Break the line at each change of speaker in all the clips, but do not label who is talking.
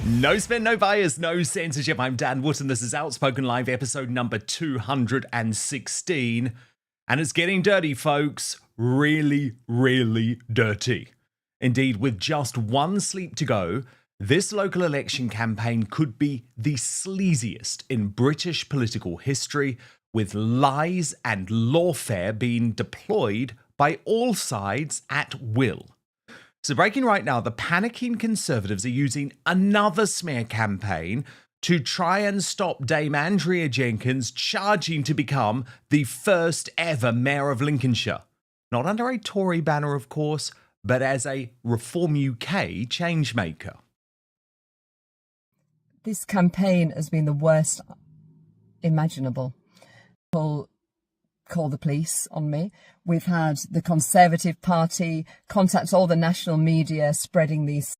No spin, no bias, no censorship. I'm Dan Wootton. This is Outspoken Live, episode number 216. And it's getting dirty, folks. Really, really dirty. Indeed, with just one sleep to go, this local election campaign could be the sleaziest in British political history, with lies and lawfare being deployed by all sides at will. So breaking right now, the panicking Conservatives are using another smear campaign to try and stop Dame Andrea Jenkyns charging to become the first ever Mayor of Lincolnshire. Not under a Tory banner, of course, but as a Reform UK changemaker.
This campaign has been the worst imaginable. People call the police on me. We've had the Conservative Party contact all the national media spreading these.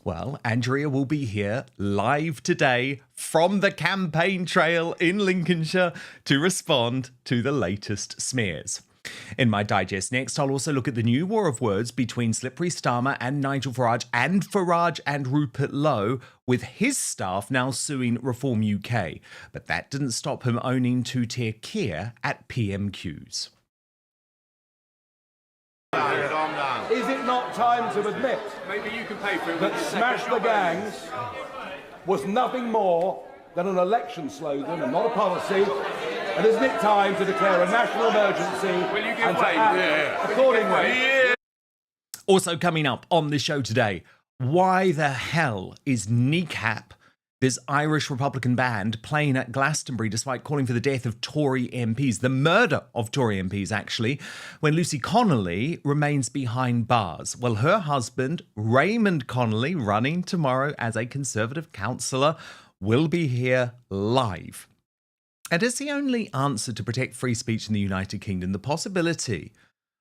Well, Andrea will be here live today from the campaign trail in Lincolnshire to respond to the latest smears. In my digest next, I'll also look at the new war of words between slippery Starmer and Nigel Farage and Rupert Lowe, with his staff now suing Reform UK. But that didn't stop him owning two-tier Kia at PMQs.
Is it not time to admit that Smash the Gangs was nothing more than an election slogan and not a policy? And isn't it time to declare a national emergency and to act accordingly?
Also coming up on the show today, why the hell is Kneecap, this Irish Republican band, playing at Glastonbury despite calling for the death of Tory MPs, the murder of Tory MPs actually, when Lucy Connolly remains behind bars? Well, her husband, Raymond Connolly, running tomorrow as a Conservative councillor, will be here live. And as the only answer to protect free speech in the United Kingdom, the possibility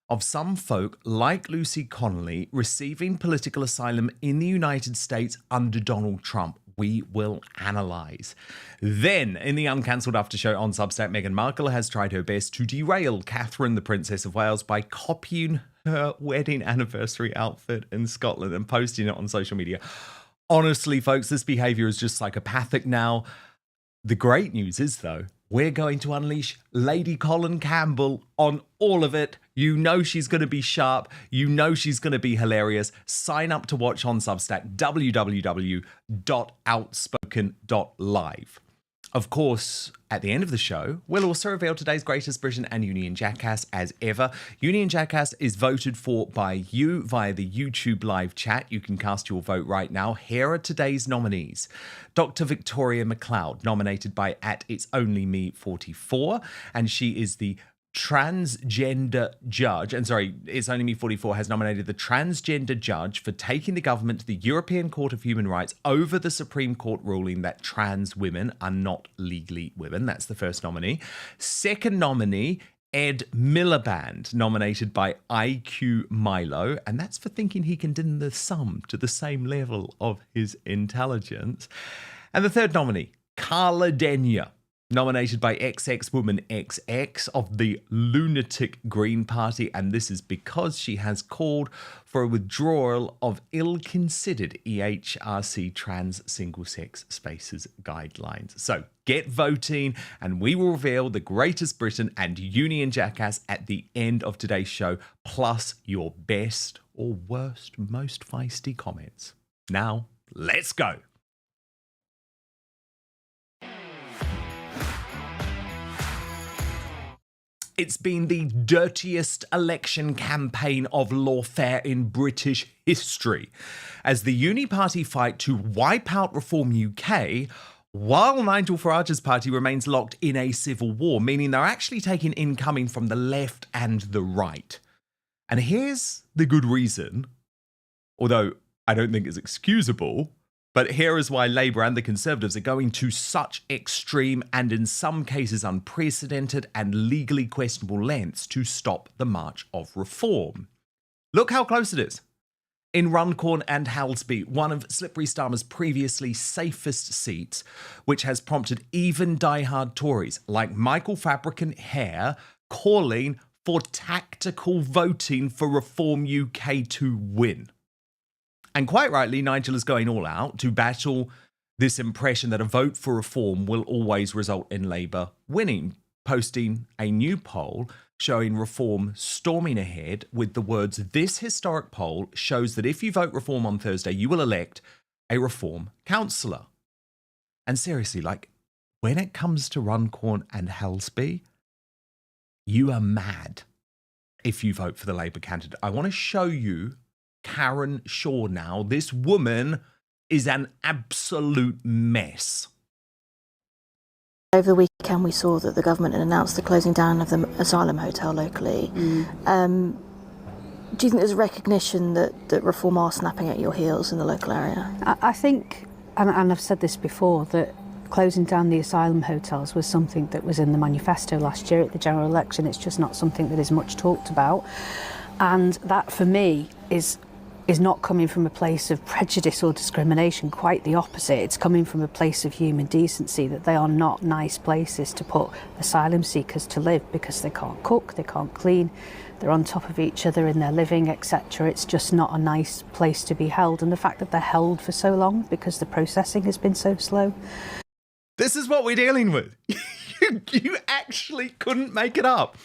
of some folk like Lucy Connolly receiving political asylum in the United States under Donald Trump, we will analyse. Then, in the uncancelled after show on Substack, Meghan Markle has tried her best to derail Catherine, the Princess of Wales, by copying her wedding anniversary outfit in Scotland and posting it on social media. Honestly, folks, this behaviour is just psychopathic now. The great news is, though, we're going to unleash Lady Colin Campbell on all of it. You know she's going to be sharp. You know she's going to be hilarious. Sign up to watch on Substack, www.outspoken.live. Of course, at the end of the show, we'll also reveal today's greatest Britain and Union Jackass as ever. Union Jackass is voted for by you via the YouTube live chat. You can cast your vote right now. Here are today's nominees. Dr. Victoria McLeod, nominated by @It'sOnlyMe44, and she is the transgender judge, and sorry, It's Only Me 44 has nominated the transgender judge for taking the government to the European Court of Human Rights over the Supreme Court ruling that trans women are not legally women. That's the first nominee. Second nominee, Ed Miliband, nominated by IQ Milo, and that's for thinking he can dim the sum to the same level of his intelligence. And the third nominee, Carla Denyer, nominated by XX-Woman XX of the Lunatic Green Party, and this is because she has called for a withdrawal of ill-considered EHRC trans single-sex spaces guidelines. So get voting, and we will reveal the greatest Britain and Union Jackass at the end of today's show, plus your best or worst, most feisty comments. Now, let's go. It's been the dirtiest election campaign of lawfare in British history, as the Uni Party fight to wipe out Reform UK, while Nigel Farage's party remains locked in a civil war, meaning they're actually taking incoming from the left and the right. And here's the good reason, although I don't think it's excusable, but here is why Labour and the Conservatives are going to such extreme and in some cases unprecedented and legally questionable lengths to stop the march of reform. Look how close it is. In Runcorn and Halsby, one of Slippery Starmer's previously safest seats, which has prompted even diehard Tories like Michael Fabricant Hare calling for tactical voting for Reform UK to win. And quite rightly, Nigel is going all out to battle this impression that a vote for reform will always result in Labour winning, posting a new poll showing reform storming ahead with the words, "This historic poll shows that if you vote reform on Thursday, you will elect a reform councillor." And seriously, like, when it comes to Runcorn and Helsby, you are mad if you vote for the Labour candidate. I want to show you Karen Shaw now. This woman is an absolute mess.
Over the weekend we saw that the government had announced the closing down of the asylum hotel locally. Do you think there's a recognition that reform are snapping at your heels in the local area?
I think, and I've said this before, that closing down the asylum hotels was something that was in the manifesto last year at the general election. It's just not something that is much talked about. And that, for me, is not coming from a place of prejudice or discrimination, quite the opposite. It's coming from a place of human decency, that they are not nice places to put asylum seekers to live because they can't cook, they can't clean, they're on top of each other in their living, etc. It's just not a nice place to be held. And the fact that they're held for so long because the processing has been so slow.
This is what we're dealing with. You actually couldn't make it up.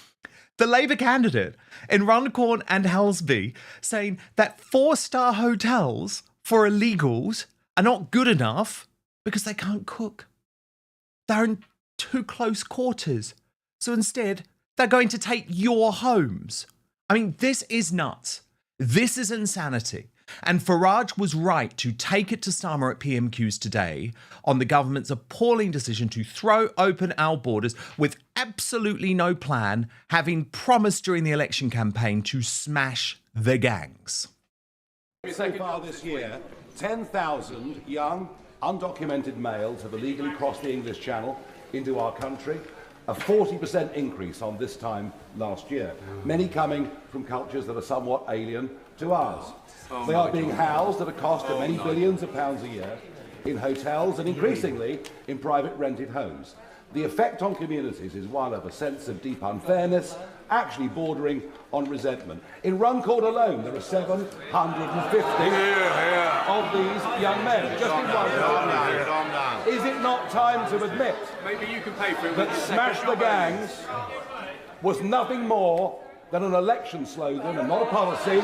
The Labour candidate in Runcorn and Helsby saying that 4-star hotels for illegals are not good enough because they can't cook. They're in too close quarters. So instead, they're going to take your homes. I mean, this is nuts. This is insanity. And Farage was right to take it to Starmer at PMQs today on the government's appalling decision to throw open our borders with absolutely no plan, having promised during the election campaign to smash the gangs.
So far this year, 10,000 young, undocumented males have illegally crossed the English Channel into our country, a 40% increase on this time last year, many coming from cultures that are somewhat alien to ours. They are being housed at a cost of many billions of pounds a year in hotels and increasingly in private rented homes. The effect on communities is one of a sense of deep unfairness, actually bordering on resentment. In Runcorn alone, there are 750 of these young men. Just in Runcorn. Is it not time to admit that Smash the Gangs was nothing more than an election slogan and not a policy?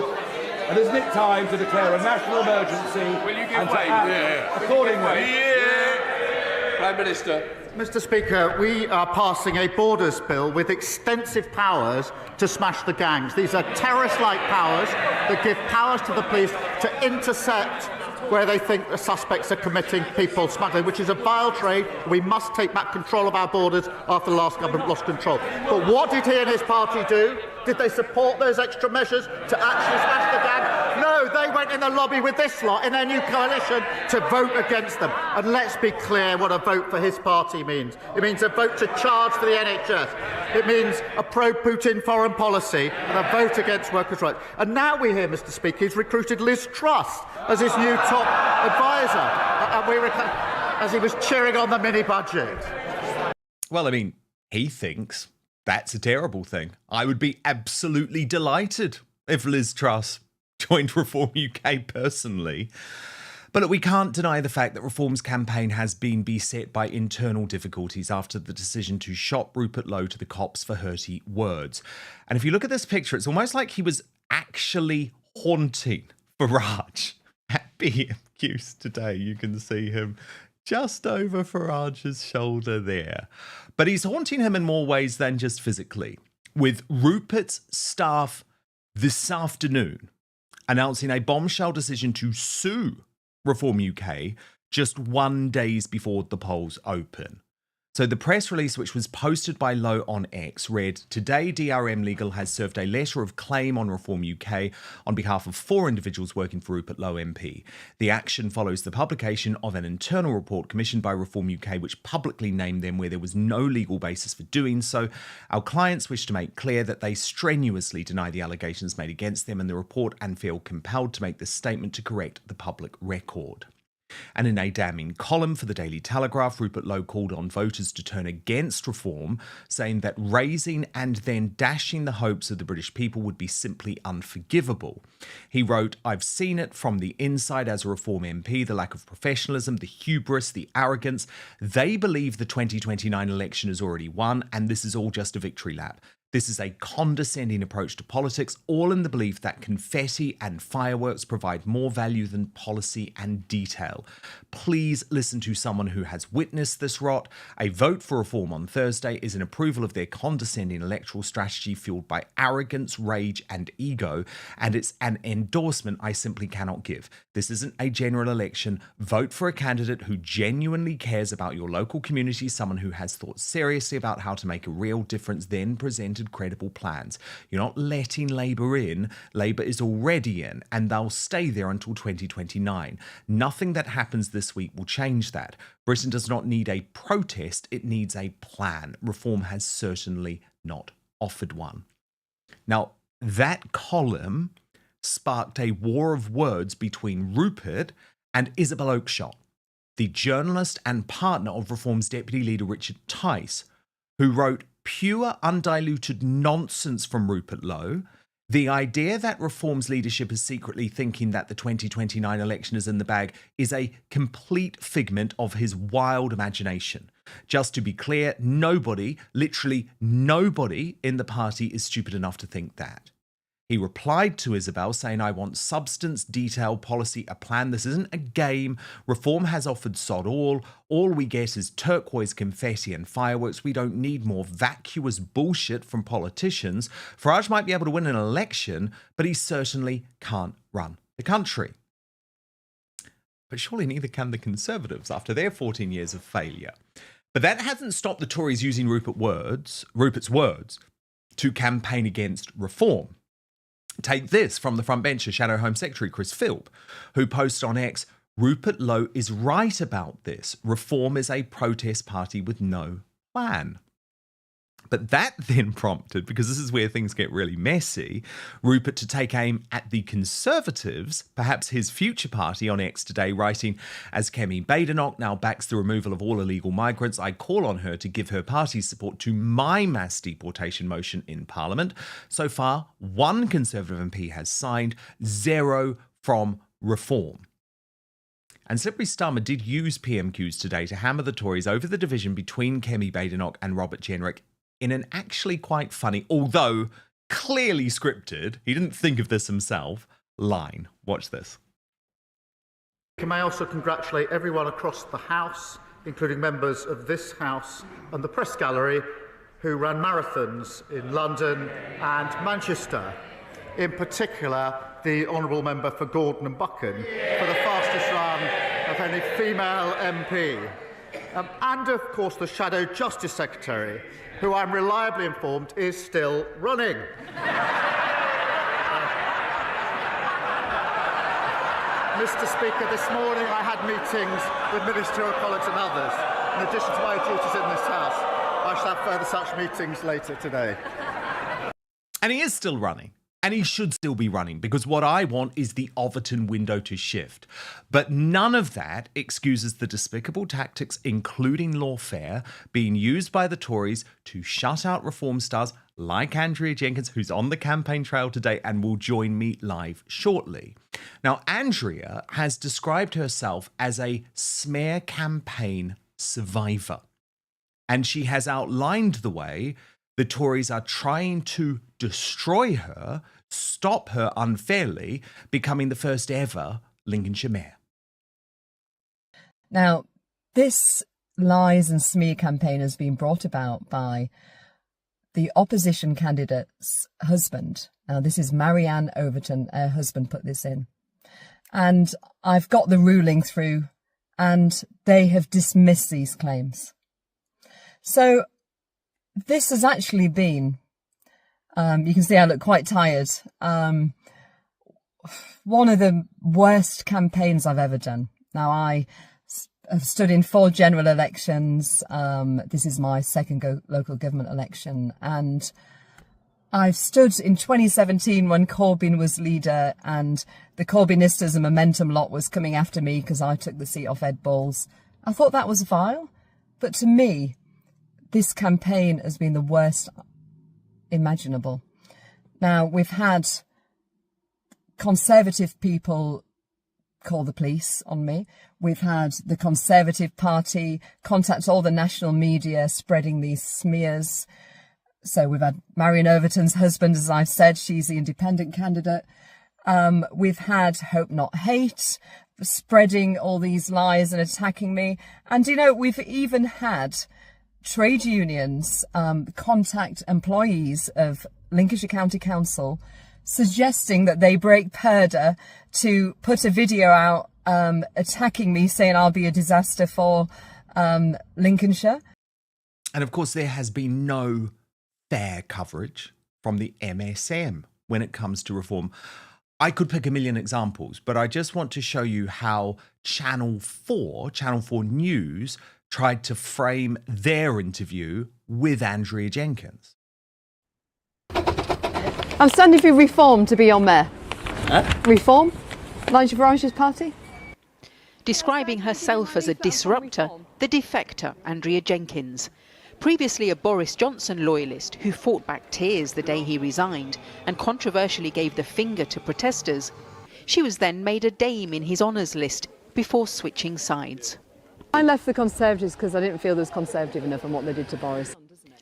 And isn't it time to declare a national emergency and to act accordingly?
Prime Minister.
Mr. Speaker, we are passing a borders bill with extensive powers to smash the gangs. These are terrorist-like powers that give powers to the police to intercept where they think the suspects are committing people smuggling, which is a vile trade. We must take back control of our borders after the last government lost control. But what did he and his party do? Did they support those extra measures to actually smash the gang? No, they went in the lobby with this lot in their new coalition to vote against them. And let's be clear what a vote for his party means. It means a vote to charge for the NHS. It means a pro-Putin foreign policy and a vote against workers' rights. And now we hear, Mr. Speaker, he's recruited Liz Truss as his new top advisor, as he was cheering on the mini-budget.
Well, I mean, he thinks that's a terrible thing. I would be absolutely delighted if Liz Truss joined Reform UK personally. But we can't deny the fact that Reform's campaign has been beset by internal difficulties after the decision to shop Rupert Lowe to the cops for hurty words. And if you look at this picture, it's almost like he was actually haunting Farage at PMQs today. You can see him just over Farage's shoulder there. But he's haunting him in more ways than just physically, with Rupert's staff this afternoon announcing a bombshell decision to sue Reform UK just 1 day before the polls open. So the press release, which was posted by Lowe on X, read, "Today, DRM Legal has served a letter of claim on Reform UK on behalf of 4 individuals working for Rupert Lowe MP. The action follows the publication of an internal report commissioned by Reform UK, which publicly named them where there was no legal basis for doing so. Our clients wish to make clear that they strenuously deny the allegations made against them in the report and feel compelled to make this statement to correct the public record." And in a damning column for the Daily Telegraph, Rupert Lowe called on voters to turn against reform, saying that raising and then dashing the hopes of the British people would be simply unforgivable. He wrote, "I've seen it from the inside as a Reform MP, the lack of professionalism, the hubris, the arrogance. They believe the 2029 election is already won, and this is all just a victory lap. This is a condescending approach to politics, all in the belief that confetti and fireworks provide more value than policy and detail. Please listen to someone who has witnessed this rot. A vote for reform on Thursday is an approval of their condescending electoral strategy fueled by arrogance, rage and ego, and it's an endorsement I simply cannot give. This isn't a general election. Vote for a candidate who genuinely cares about your local community, someone who has thought seriously about how to make a real difference, then presented credible plans. You're not letting Labour in. Labour is already in, and they'll stay there until 2029. Nothing that happens this week will change that. Britain does not need a protest, it needs a plan. Reform has certainly not offered one." Now, that column sparked a war of words between Rupert and Isabel Oakeshott, the journalist and partner of Reform's deputy leader Richard Tice, who wrote pure, undiluted nonsense from Rupert Lowe. The idea that Reform's leadership is secretly thinking that the 2029 election is in the bag is a complete figment of his wild imagination. Just to be clear, nobody, literally nobody in the party is stupid enough to think that. He replied to Isabel saying, "I want substance, detail, policy, a plan. This isn't a game. Reform has offered sod all. All we get is turquoise confetti and fireworks. We don't need more vacuous bullshit from politicians. Farage might be able to win an election, but he certainly can't run the country." But surely neither can the Conservatives after their 14 years of failure. But that hasn't stopped the Tories using Rupert's words to campaign against reform. Take this from the front bencher, Shadow Home Secretary Chris Philp, who posted on X, "Rupert Lowe is right about this. Reform is a protest party with no plan." But that then prompted, because this is where things get really messy, Rupert to take aim at the Conservatives, perhaps his future party, on X today, writing, "As Kemi Badenoch now backs the removal of all illegal migrants, I call on her to give her party's support to my mass deportation motion in Parliament. So far, one Conservative MP has signed, 0 from Reform." And Slippery Starmer did use PMQs today to hammer the Tories over the division between Kemi Badenoch and Robert Jenrick in an actually quite funny, although clearly scripted, he didn't think of this himself, line. Watch this.
Can I also congratulate everyone across the House, including members of this House and the Press Gallery, who ran marathons in London and Manchester. In particular, the Honourable Member for Gordon and Buchan, for the fastest run of any female MP. And, of course, the Shadow Justice Secretary, who I'm reliably informed is still running. Mr. Speaker, this morning I had meetings with ministerial colleagues and others. In addition to my duties in this House, I shall have further such meetings later today.
And he is still running. And he should still be running, because what I want is the Overton window to shift. But none of that excuses the despicable tactics, including lawfare, being used by the Tories to shut out reform stars like Andrea Jenkyns, who's on the campaign trail today and will join me live shortly. Now, Andrea has described herself as a smear campaign survivor. And she has outlined the way the Tories are trying to destroy her, stop her unfairly, becoming the first ever Lincolnshire mayor.
Now, this lies and smear campaign has been brought about by the opposition candidate's husband. Now, this is Marianne Overton, her husband put this in. And I've got the ruling through, and they have dismissed these claims. So this has actually been, you can see I look quite tired, one of the worst campaigns I've ever done. Now, I have stood in 4 general elections. This is my second local government election. And I've stood in 2017 when Corbyn was leader and the Corbynistas and Momentum lot was coming after me because I took the seat off Ed Balls. I thought that was vile. But to me, this campaign has been the worst imaginable. Now, we've had Conservative people call the police on me. We've had the Conservative Party contact all the national media spreading these smears. So we've had Marion Overton's husband, as I've said, she's the independent candidate. We've had Hope Not Hate spreading all these lies and attacking me. And, you know, we've even had trade unions contact employees of Lincolnshire County Council suggesting that they break purdah to put a video out attacking me, saying I'll be a disaster for Lincolnshire.
And of course, there has been no fair coverage from the MSM when it comes to reform. I could pick a million examples, but I just want to show you how Channel 4 News tried to frame their interview with Andrea Jenkyns.
I'm standing for Reform to be your mayor. Reform? Nigel Farage's party?
Describing herself as a disruptor, the defector Andrea Jenkyns. Previously a Boris Johnson loyalist who fought back tears the day he resigned and controversially gave the finger to protesters. She was then made a dame in his honours list before switching sides.
I left the Conservatives because I didn't feel they was conservative enough in what they did to Boris.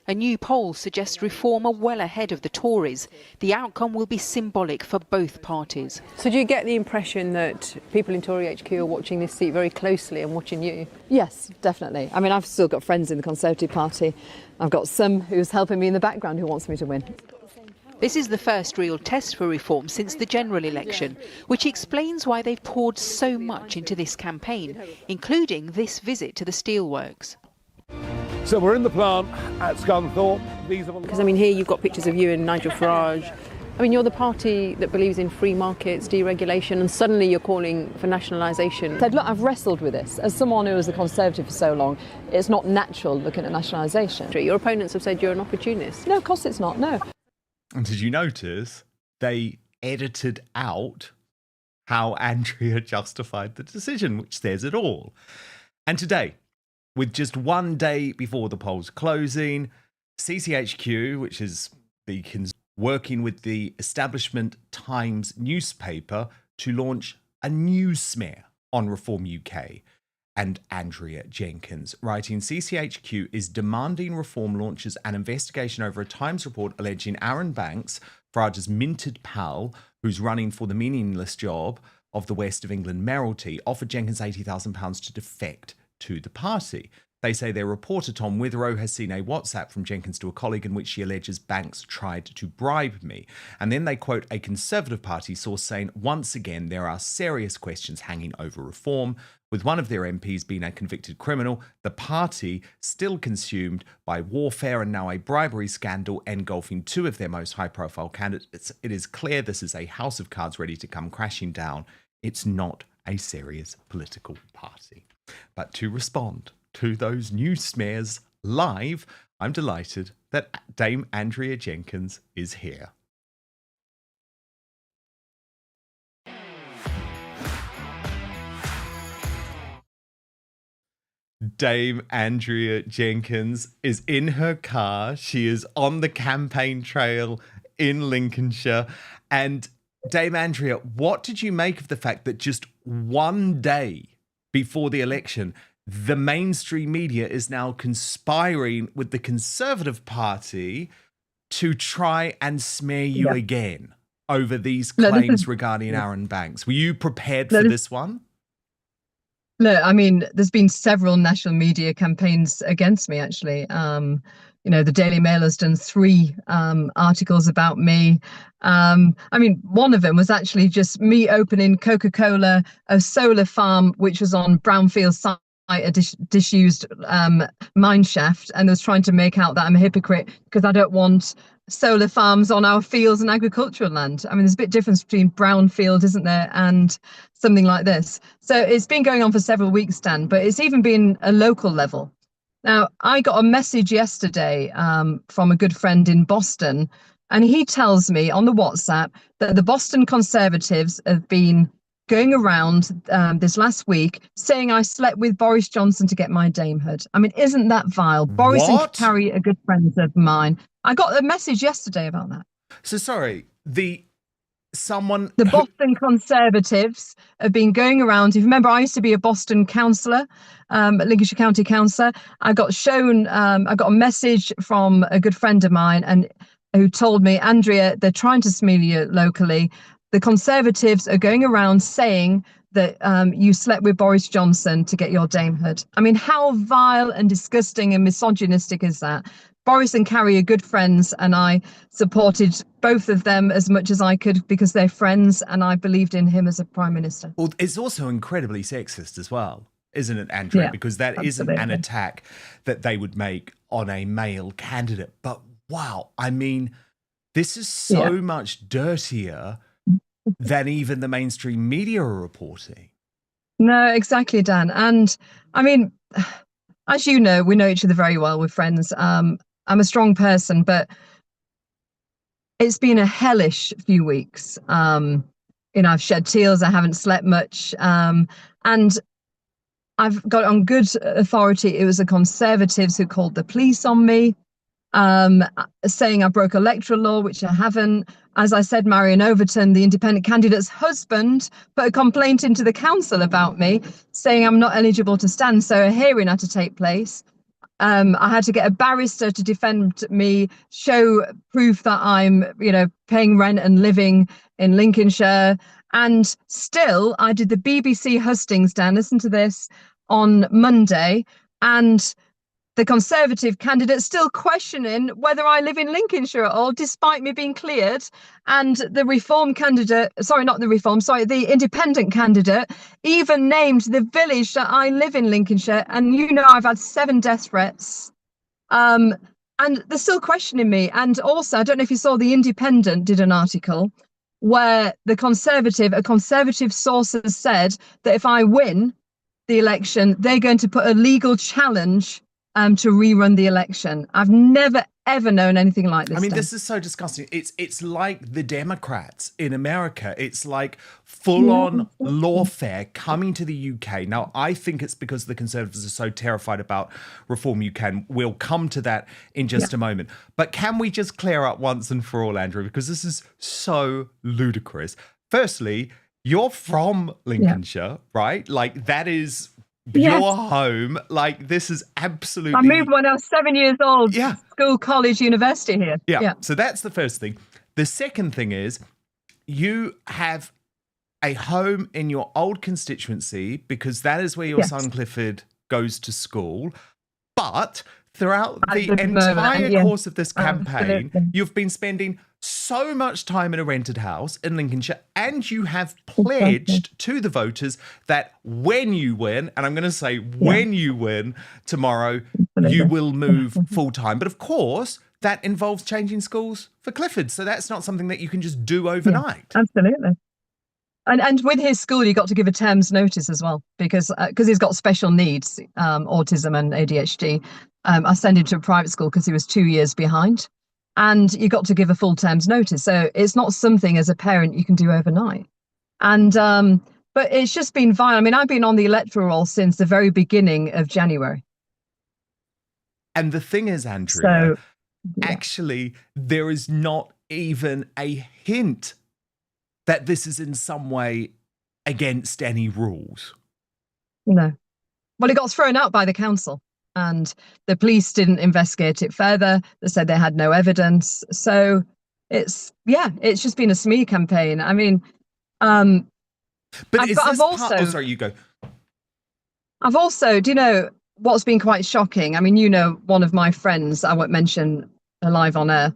A new poll suggests Reform are well ahead of the Tories. The outcome will be symbolic for both parties.
So do you get the impression that people in Tory HQ are watching this seat very closely and watching you?
Yes, definitely. I mean, I've still got friends in the Conservative Party. I've got some who's helping me in the background who wants me to win.
This is the first real test for Reform since the general election, which explains why they've poured so much into this campaign, including this visit to the steelworks.
So we're in the plant at Scunthorpe.
Because, I mean, here you've got pictures of you and Nigel Farage. I mean, you're the party that believes in free markets, deregulation, and suddenly you're calling for nationalisation.
Said, look, I've wrestled with this. As someone who was a Conservative for so long, it's not natural looking at nationalisation.
Your opponents have said you're an opportunist.
No, of course it's not, no.
And did you notice they edited out how Andrea justified the decision, which says it all. And today, with just 1 day before the polls closing, CCHQ, which is Beacon's, working with the Establishment Times newspaper to launch a news smear on Reform UK. And Andrea Jenkyns, writing, CCHQ is demanding Reform launches an investigation over a Times report alleging Aaron Banks, Farage's minted pal, who's running for the meaningless job of the West of England mayoralty, offered Jenkyns £80,000 to defect to the party. They say their reporter Tom Witherow has seen a WhatsApp from Jenkyns to a colleague in which she alleges Banks tried to bribe me. And then they quote a Conservative Party source saying, once again, there are serious questions hanging over Reform. With one of their MPs being a convicted criminal, the party still consumed by warfare and now a bribery scandal engulfing two of their most high-profile candidates. It is clear this is a house of cards ready to come crashing down. It's not a serious political party. But to respond to those news smears live, I'm delighted that Dame Andrea Jenkyns is here. Dame Andrea Jenkyns is in her car. She is on the campaign trail in Lincolnshire. And Dame Andrea, what did you make of the fact that just 1 day before the election, the mainstream media is now conspiring with the Conservative Party to try and smear you again over these claims regarding Aaron Banks? Were you prepared for this one?
No, I mean, there's been several national media campaigns against me, actually. You know, the Daily Mail has done 3 articles about me. I mean, one of them was actually just me opening Coca-Cola, a solar farm, which was on brownfield site, a disused mine shaft, and they was trying to make out that I'm a hypocrite because I don't want solar farms on our fields and agricultural land. I mean, there's a bit difference between brownfield, isn't there, and something like this. So it's been going on for several weeks, Dan, but it's even been a local level. Now, I got a message yesterday from a good friend in Boston And he tells me on the WhatsApp that the Boston Conservatives have been going around this last week saying I slept with Boris Johnson to get my damehood. I mean, isn't that vile? Boris and Carrie are good friends of mine. I got a message yesterday about that.
So sorry, the
Boston Conservatives have been going around. If you remember, I used to be a Boston councillor, Lincolnshire County councillor. I got a message from a good friend of mine and who told me, Andrea, they're trying to smear you locally. The Conservatives are going around saying that you slept with Boris Johnson to get your damehood. I mean, how vile and disgusting and misogynistic is that? Boris and Carrie are good friends, and I supported both of them as much as I could because they're friends, and I believed in him as a prime minister.
Well, it's also incredibly sexist as well, isn't it, Andrea?
Yeah,
because that
absolutely.
isn't an attack that they would make on a male candidate. But wow, I mean, this is so much dirtier than even the mainstream media are reporting.
No, exactly, Dan. And I mean, as you know, we know each other very well. We're friends. I'm a strong person, but it's been a hellish few weeks. I've shed tears. I haven't slept much. And I've got on good authority. It was the Conservatives who called the police on me, saying I broke electoral law, which I haven't. As I said, Marion Overton, the independent candidate's husband, put a complaint into the council about me, saying I'm not eligible to stand. So a hearing had to take place. I had to get a barrister to defend me, show proof that I'm, paying rent and living in Lincolnshire. And still, I did the BBC hustings, Dan, listen to this, on Monday. And the Conservative candidate still questioning whether I live in Lincolnshire at all, despite me being cleared. And the the independent candidate even named the village that I live in Lincolnshire. And I've had 7 death threats. And they're still questioning me. And also, I don't know if you saw, the Independent did an article where a conservative source has said that if I win the election, they're going to put a legal challenge to rerun the election. I've never, ever known anything like this.
I mean, this is so disgusting. It's like the Democrats in America. It's like full-on lawfare coming to the UK. Now, I think it's because the Conservatives are so terrified about Reform UK. We'll come to that in just a moment. But can we just clear up once and for all, Andrew, because this is so ludicrous. Firstly, you're from Lincolnshire, right? Like, that is your home. Like, this is absolutely...
I moved when I was 7 years old.
Yeah.
School, college, university here.
Yeah. So that's the first thing. The second thing is you have a home in your old constituency because that is where your son Clifford goes to school. But throughout the entire course of this campaign, you've been spending so much time in a rented house in Lincolnshire, and you have pledged to the voters that when you win, and I'm going to say when you win tomorrow, you will move full time. But of course, that involves changing schools for Clifford. So that's not something that you can just do overnight.
Yeah, absolutely. And with his school, you got to give a term's notice as well, because he's got special needs, autism and ADHD. I sent him to a private school because he was 2 years behind. And you got to give a full term's notice. So it's not something as a parent you can do overnight. And but it's just been vile. I mean, I've been on the electoral roll since the very beginning of January.
And the thing is, Andrea, actually, there is not even a hint that this is in some way against any rules.
No. Well, it got thrown out by the council. And the police didn't investigate it further. They said they had no evidence. So it's just been a smear campaign. I mean,
but I've also, sorry, you go.
I've also, do you know what's been quite shocking? I mean, one of my friends, I won't mention her live on air,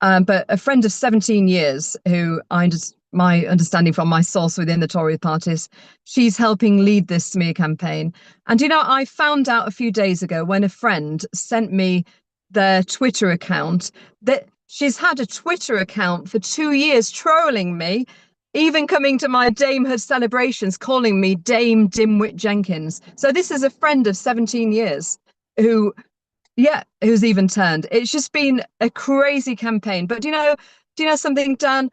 but a friend of 17 years who my understanding from my source within the Tory parties, she's helping lead this smear campaign. And, I found out a few days ago when a friend sent me their Twitter account that she's had a Twitter account for 2 years trolling me, even coming to my damehood celebrations, calling me Dame Dimwit Jenkins. So this is a friend of 17 years who who's even turned. It's just been a crazy campaign. But do you know something, Dan?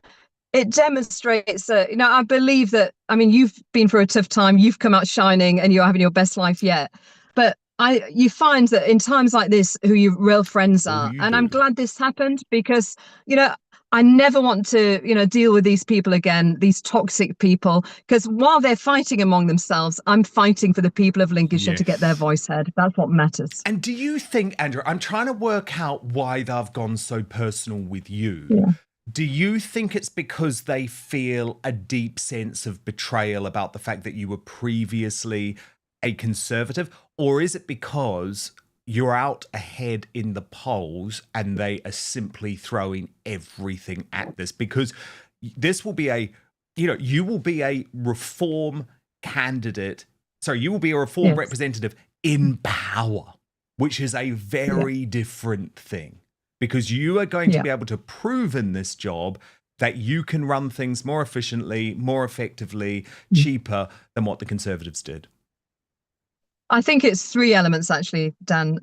It demonstrates that, I believe that, you've been through a tough time, you've come out shining and you're having your best life yet. But you find that in times like this, who your real friends are. And I'm glad this happened because, I never want to, deal with these people again, these toxic people, because while they're fighting among themselves, I'm fighting for the people of Lincolnshire to get their voice heard. That's what matters.
And do you think, Andrea, I'm trying to work out why they've gone so personal with you.
Yeah.
Do you think it's because they feel a deep sense of betrayal about the fact that you were previously a Conservative? Or is it because you're out ahead in the polls and they are simply throwing everything at this? Because this will be you will be a reform candidate. Sorry, you will be a reform representative in power, which is a very different thing. Because you are going to be able to prove in this job that you can run things more efficiently, more effectively, cheaper than what the Conservatives did.
I think it's three elements, actually, Dan.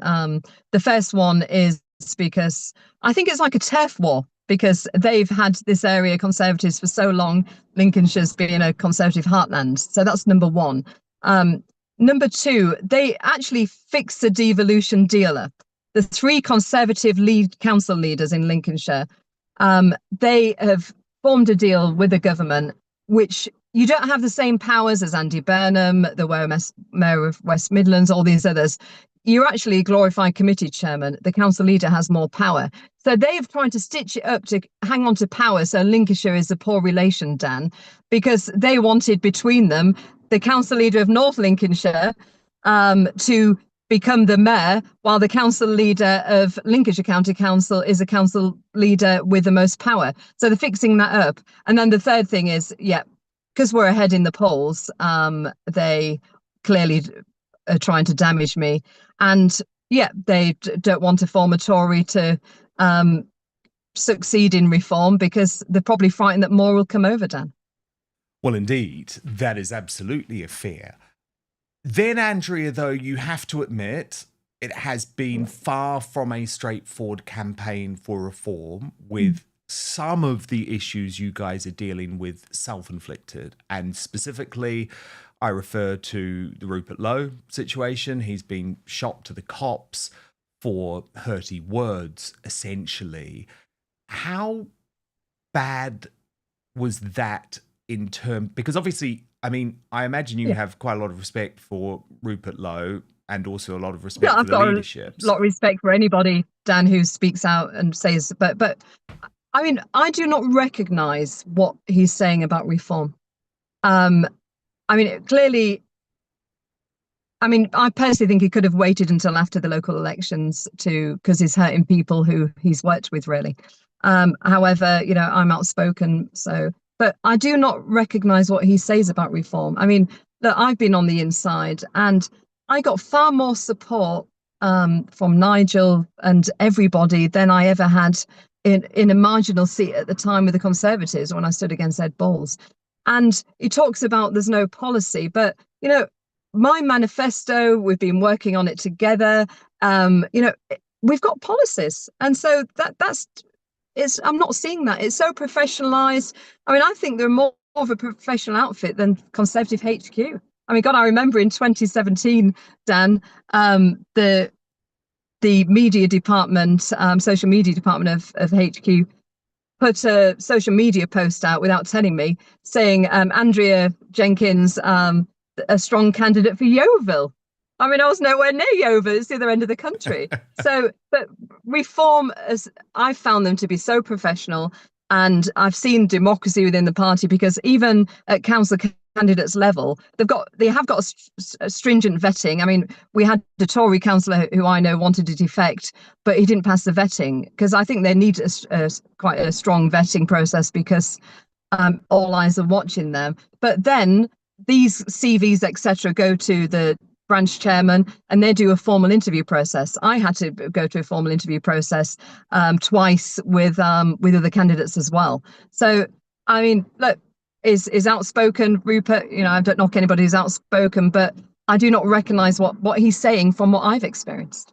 The first one is because I think it's like a turf war, because they've had this area Conservatives for so long. Lincolnshire's been a Conservative heartland. So that's number one. Number two, they actually fixed the devolution dealer. The three Conservative council leaders in Lincolnshire, they have formed a deal with the government, which you don't have the same powers as Andy Burnham, the Mayor of West Midlands, all these others. You're actually a glorified committee chairman. The council leader has more power. So they've tried to stitch it up to hang on to power. So Lincolnshire is a poor relation, Dan, because they wanted between them the council leader of North Lincolnshire to become the mayor, while the council leader of Lincolnshire County Council is a council leader with the most power. So they're fixing that up. And then the third thing is, because we're ahead in the polls, they clearly are trying to damage me. And they don't want to form a Tory to succeed in reform, because they're probably frightened that more will come over, Dan.
Well, indeed, that is absolutely a fear. Then, Andrea, though, you have to admit it has been far from a straightforward campaign for reform, with some of the issues you guys are dealing with self-inflicted. And specifically, I refer to the Rupert Lowe situation. He's been shot to the cops for hurty words, essentially. How bad was that in terms? Because obviously, I imagine you have quite a lot of respect for Rupert Lowe and also a lot of respect for the leadership.
A lot of respect for anybody, Dan, who speaks out and says, but I do not recognise what he's saying about reform. Clearly, I personally think he could have waited until after the local elections because he's hurting people who he's worked with, really. However, I'm outspoken, so. But I do not recognise what he says about reform. Look, I've been on the inside and I got far more support from Nigel and everybody than I ever had in a marginal seat at the time with the Conservatives when I stood against Ed Balls. And he talks about there's no policy, but, my manifesto, we've been working on it together. We've got policies. And so I'm not seeing that. It's so professionalised. I think they're more of a professional outfit than Conservative HQ. I remember in 2017, Dan, the media department, social media department of HQ put a social media post out without telling me, saying Andrea Jenkyns, a strong candidate for Yeovil. I was nowhere near Yeovil. It's the other end of the country. So, but reform, as I found them to be so professional, and I've seen democracy within the party, because even at council candidates level, they have got a stringent vetting. We had the Tory councillor who I know wanted to defect, but he didn't pass the vetting, because I think they need quite a strong vetting process, because all eyes are watching them. But then these CVs, etc., go to the branch chairman and they do a formal interview process. I had to go to a formal interview process twice with other candidates as well. So look, is outspoken Rupert, I don't knock anybody who's outspoken, but I do not recognise what he's saying from what I've experienced.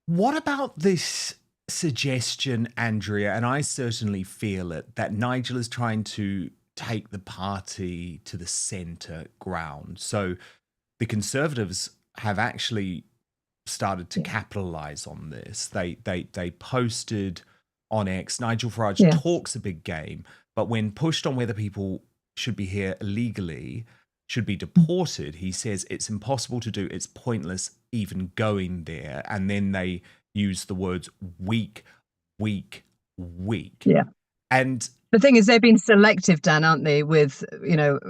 What about this suggestion, Andrea, and I certainly feel it, that Nigel is trying to take the party to the centre ground? So the Conservatives have actually started to capitalise on this. They posted on X, Nigel Farage talks a big game, but when pushed on whether people should be here illegally, should be deported, he says it's impossible to do, it's pointless even going there. And then they use the words weak.
Yeah.
And
the thing is, they've been selective, Dan, aren't they, with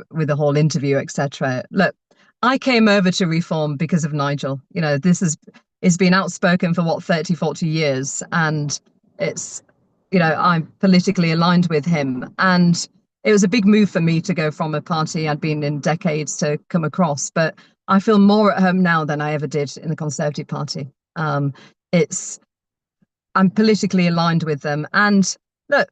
with the whole interview, etc. Look, I came over to Reform because of Nigel. It's been outspoken for 30, 40 years, and it's, I'm politically aligned with him. And it was a big move for me to go from a party I'd been in decades to come across. But I feel more at home now than I ever did in the Conservative Party. I'm politically aligned with them. And look,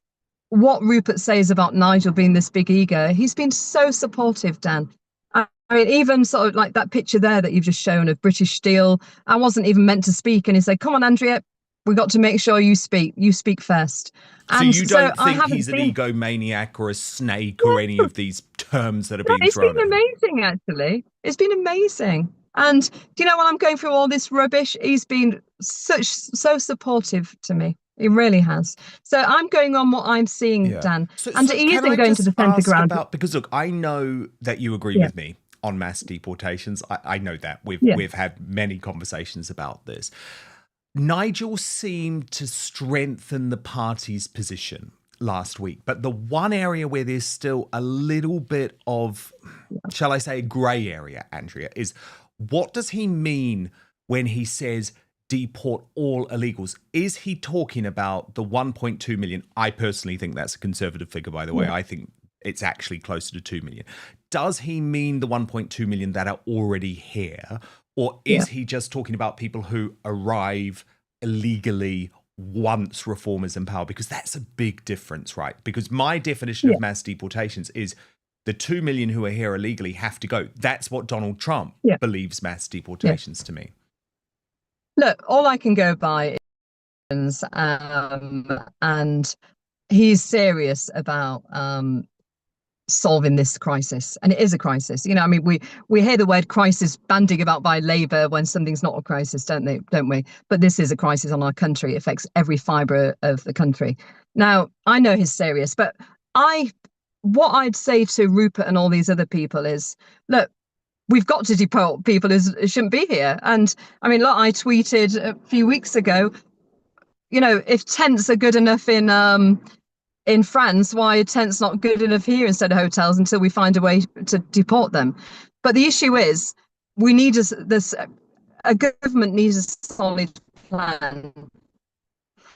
what Rupert says about Nigel being this big ego, he's been so supportive, Dan. I mean, even sort of like that picture there that you've just shown of British Steel, I wasn't even meant to speak. And he said, come on, Andrea, we got to make sure you speak first. And
so you don't think he's an egomaniac or a snake or any of these terms that are being thrown at him?
It's been amazing, actually. It's been amazing. And do you know, when I'm going through all this rubbish, he's been so supportive to me. He really has. So I'm going on what I'm seeing, Dan. And he isn't going to the centre ground.
Because look, I know that you agree with me on mass deportations. I know that. We've had many conversations about this. Nigel seemed to strengthen the party's position last week, but the one area where there's still a little bit of, shall I say, grey area, Andrea, is what does he mean when he says deport all illegals? Is he talking about the 1.2 million? I personally think that's a conservative figure, by the way. I think it's actually closer to 2 million. Does he mean the 1.2 million that are already here? Or is he just talking about people who arrive illegally once Reform is in power? Because that's a big difference, right? Because my definition of mass deportations is the 2 million who are here illegally have to go. That's what Donald Trump believes mass deportations to me.
Look, all I can go by is, and he's serious about solving this crisis, and it is a crisis. I mean, we hear the word crisis bandied about by Labour when something's not a crisis, don't we? But this is a crisis on our country. It affects every fibre of the country. Now, I know he's serious, but what I'd say to Rupert and all these other people is, look, we've got to deport people who shouldn't be here. And I mean, look, I tweeted a few weeks ago, if tents are good enough in France, why are tents not good enough here instead of hotels until we find a way to deport them? But the issue is, we need a government needs a solid plan.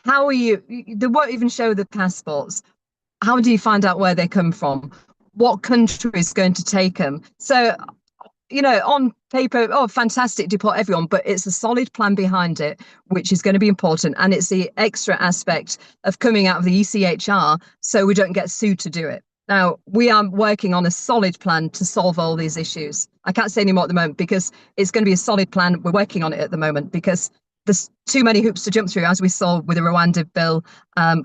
How are you? They won't even show the passports. How do you find out where they come from? What country is going to take them? So, on paper, fantastic, deport everyone, but it's a solid plan behind it, which is going to be important. And it's the extra aspect of coming out of the ECHR so we don't get sued to do it. Now, we are working on a solid plan to solve all these issues. I can't say any more at the moment because it's going to be a solid plan. We're working on it at the moment because there's too many hoops to jump through, as we saw with the Rwanda bill,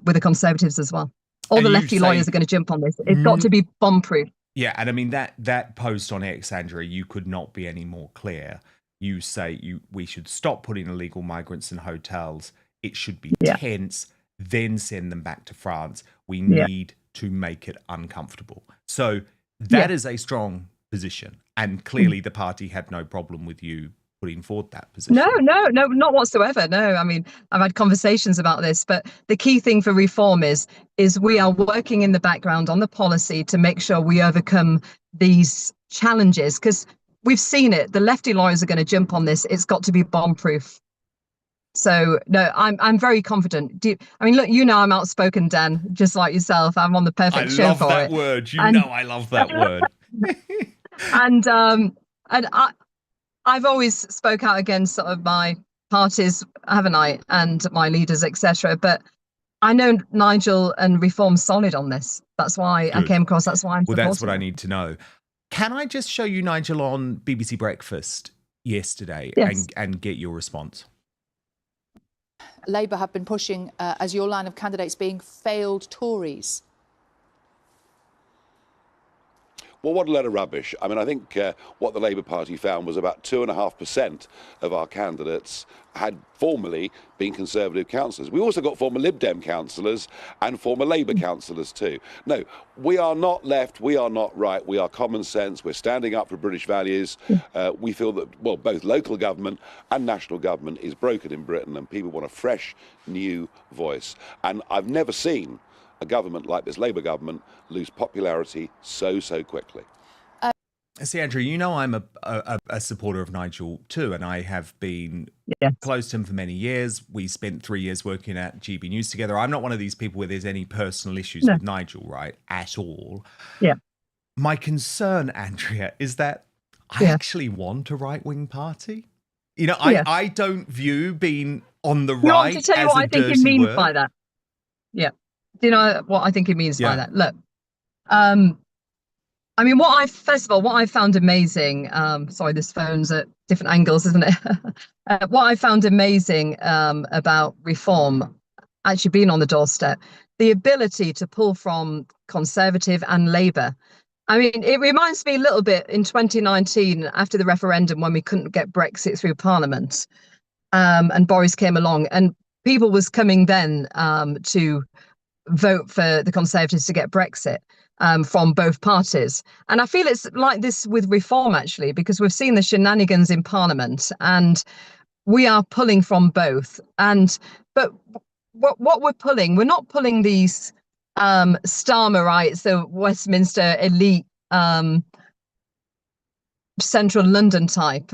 with the Conservatives as well. All the lefty lawyers are going to jump on this. It's got to be bomb-proof.
Yeah, and I mean, that post on X, Andrea, you could not be any more clear. You say we should stop putting illegal migrants in hotels. It should be tents, then send them back to France. We need to make it uncomfortable. So that is a strong position. And clearly the party had no problem with you putting forward that position.
No, not whatsoever. No, I mean, I've had conversations about this, but the key thing for Reform is we are working in the background on the policy to make sure we overcome these challenges, because we've seen it. The lefty lawyers are going to jump on this. It's got to be bomb-proof. So no, I'm very confident. I mean, look, I'm outspoken, Dan, just like yourself. I'm on the perfect show for it.
I love that word. I love that word.
And I've always spoke out against sort of my parties, haven't I, and my leaders, etc. But I know Nigel and Reform's solid on this. That's why I came across. That's why I'm.
Well, that's what I need to know. Can I just show you Nigel on BBC Breakfast yesterday and get your response?
Labour have been pushing as your line of candidates being failed Tories?
Well, what a load of rubbish. I mean, I think what the Labour Party found was about 2.5% of our candidates had formerly been Conservative councillors. We also got former Lib Dem councillors and former Labour councillors too. No, we are not left, we are not right, we are common sense, we're standing up for British values. We feel that, well, both local government and national government is broken in Britain and people want a fresh, new voice. And I've never seen a government like this Labour government lose popularity so quickly.
See, Andrea, you know I'm a supporter of Nigel too, and I have been close to him for many years. We spent 3 years working at GB News together. I'm not one of these people where there's any personal issues with Nigel, right, at all.
Yeah.
My concern, Andrea, is that I actually want a right-wing party. You know, I don't view being on the right
as a dirty word. To tell you what I think he means by that? Yeah. Do you know what I think it means by that? Look, I mean, what I found amazing, sorry, this phone's at different angles, isn't it? What I found amazing about reform actually being on the doorstep, the ability to pull from Conservative and Labour. I mean, it reminds me a little bit in 2019 after the referendum when we couldn't get Brexit through Parliament and Boris came along and people was coming then to vote for the Conservatives to get Brexit from both parties. And I feel it's like this with reform, actually, because we've seen the shenanigans in Parliament and we are pulling from both. But what we're pulling, we're not pulling these Starmerites, the Westminster elite central London type.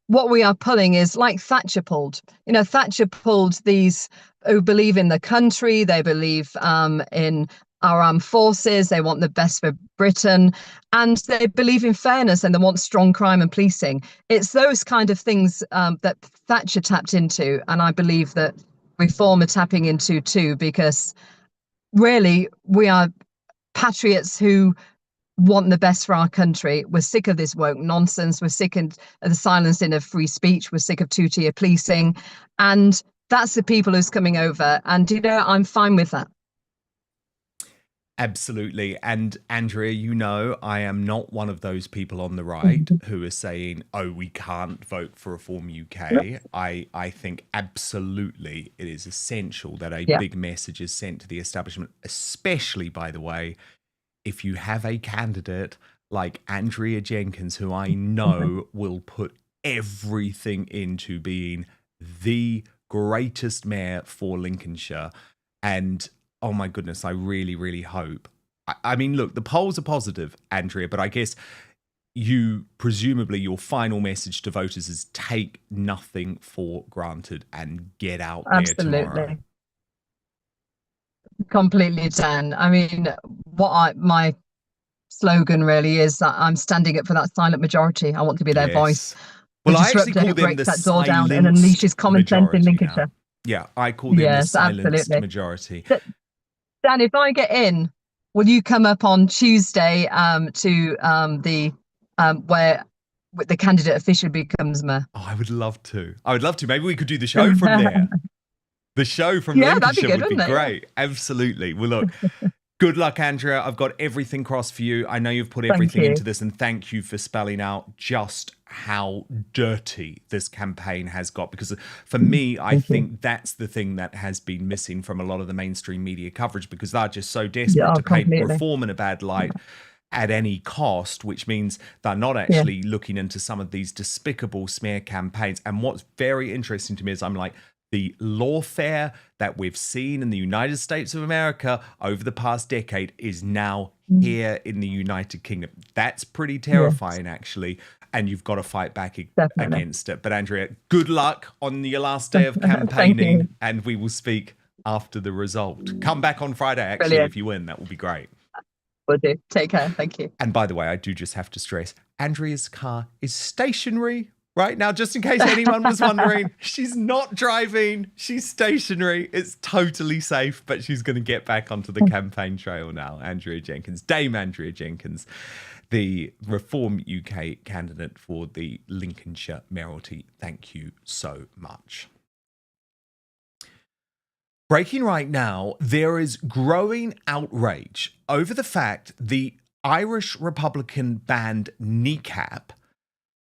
What we are pulling is like Thatcher pulled. You know, Thatcher pulled these who believe in the country, they believe in our armed forces, they want the best for Britain, and they believe in fairness and they want strong crime and policing. It's those kind of things that Thatcher tapped into, and I believe that Reform are tapping into too, because really we are patriots who want the best for our country. We're sick of this woke nonsense. We're sick of the silencing of free speech. We're sick of two-tier policing. And that's the people who's coming over. And, you know, I'm fine with that.
Absolutely. And Andrea, you know, I am not one of those people on the right who are saying, oh, we can't vote for Reform UK. I think absolutely it is essential that a big message is sent to the establishment, especially, by the way, if you have a candidate like Andrea Jenkyns, who I know will put everything into being the greatest mayor for Lincolnshire. And oh my goodness, I really, really hope. I mean, look, the polls are positive, Andrea, but I guess presumably your final message to voters is take nothing for granted and get out there tomorrow.
Completely, Dan. I mean, my slogan really is that I'm standing up for that silent majority. I want to be their voice.
Well, I actually call them the
that door down and unleashes common sense in Lincolnshire.
Yeah, I call them the silenced majority.
Dan, if I get in, will you come up on Tuesday to the where the candidate officially becomes mayor?
Oh, I would love to. Maybe we could do the show from there. The show from Lincolnshire would be great. Absolutely. Well, look, good luck, Andrea. I've got everything crossed for you. I know you've put everything into this, and thank you for spelling out just how dirty this campaign has got. Because for me, I think that's the thing that has been missing from a lot of the mainstream media coverage, because they're just so desperate to paint reform in a bad light at any cost, which means they're not actually looking into some of these despicable smear campaigns. And what's very interesting to me is I'm like, the lawfare that we've seen in the United States of America over the past decade is now here in the United Kingdom. That's pretty terrifying, actually, and you've got to fight back against it. But Andrea, good luck on your last day of campaigning, and we will speak after the result. Come back on Friday, actually, if you win. That will be great.
Will do. Take care. Thank you.
And by the way, I do just have to stress, Andrea's car is stationary right now, just in case anyone was wondering. She's not driving. She's stationary. It's totally safe, but she's going to get back onto the campaign trail now. Andrea Jenkyns, Dame Andrea Jenkyns, the Reform UK candidate for the Lincolnshire mayoralty. Thank you so much. Breaking right now, there is growing outrage over the fact the Irish Republican band Kneecap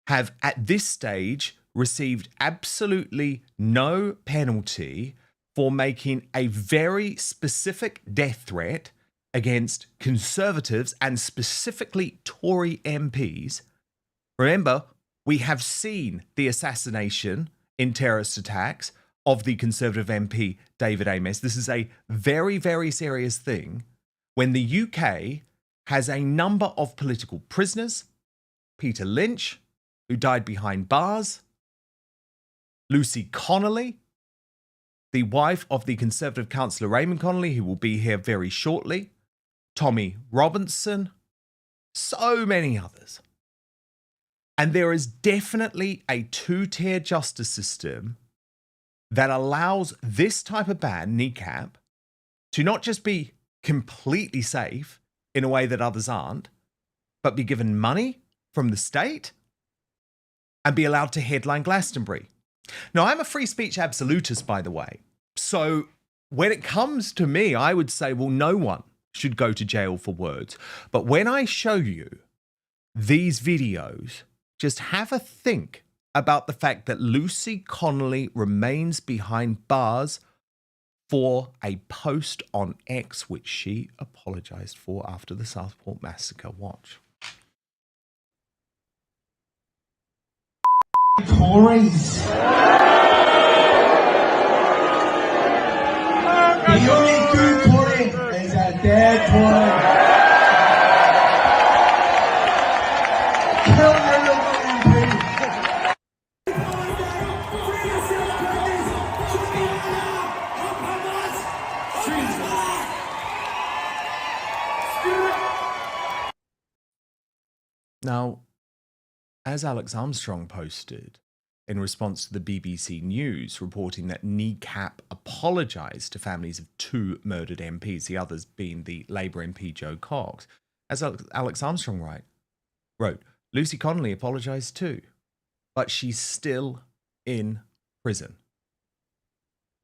have at this stage received absolutely no penalty for making a very specific death threat against Conservatives and specifically Tory MPs. Remember, we have seen the assassination in terrorist attacks of the Conservative MP David Amess. This is a very, very serious thing when the UK has a number of political prisoners. Peter Lynch, who died behind bars. Lucy Connolly, the wife of the Conservative councillor Raymond Connolly, who will be here very shortly. Tommy Robinson. So many others. And there is definitely a two-tier justice system that allows this type of ban, Kneecap, to not just be completely safe in a way that others aren't, but be given money from the state and be allowed to headline Glastonbury. Now, I'm a free speech absolutist, by the way. So when it comes to me, I would say, well, no one should go to jail for words. But when I show you these videos, just have a think about the fact that Lucy Connolly remains behind bars for a post on X, which she apologised for after the Southport massacre. Watch.
Tories. The only good Tory is a dead Tory. Kill your local MP.
Now, as Alex Armstrong posted in response to the BBC News reporting that Kneecap apologised to families of two murdered MPs, the others being the Labour MP Joe Cox, as Alex Armstrong wrote, Lucy Connolly apologised too, but she's still in prison.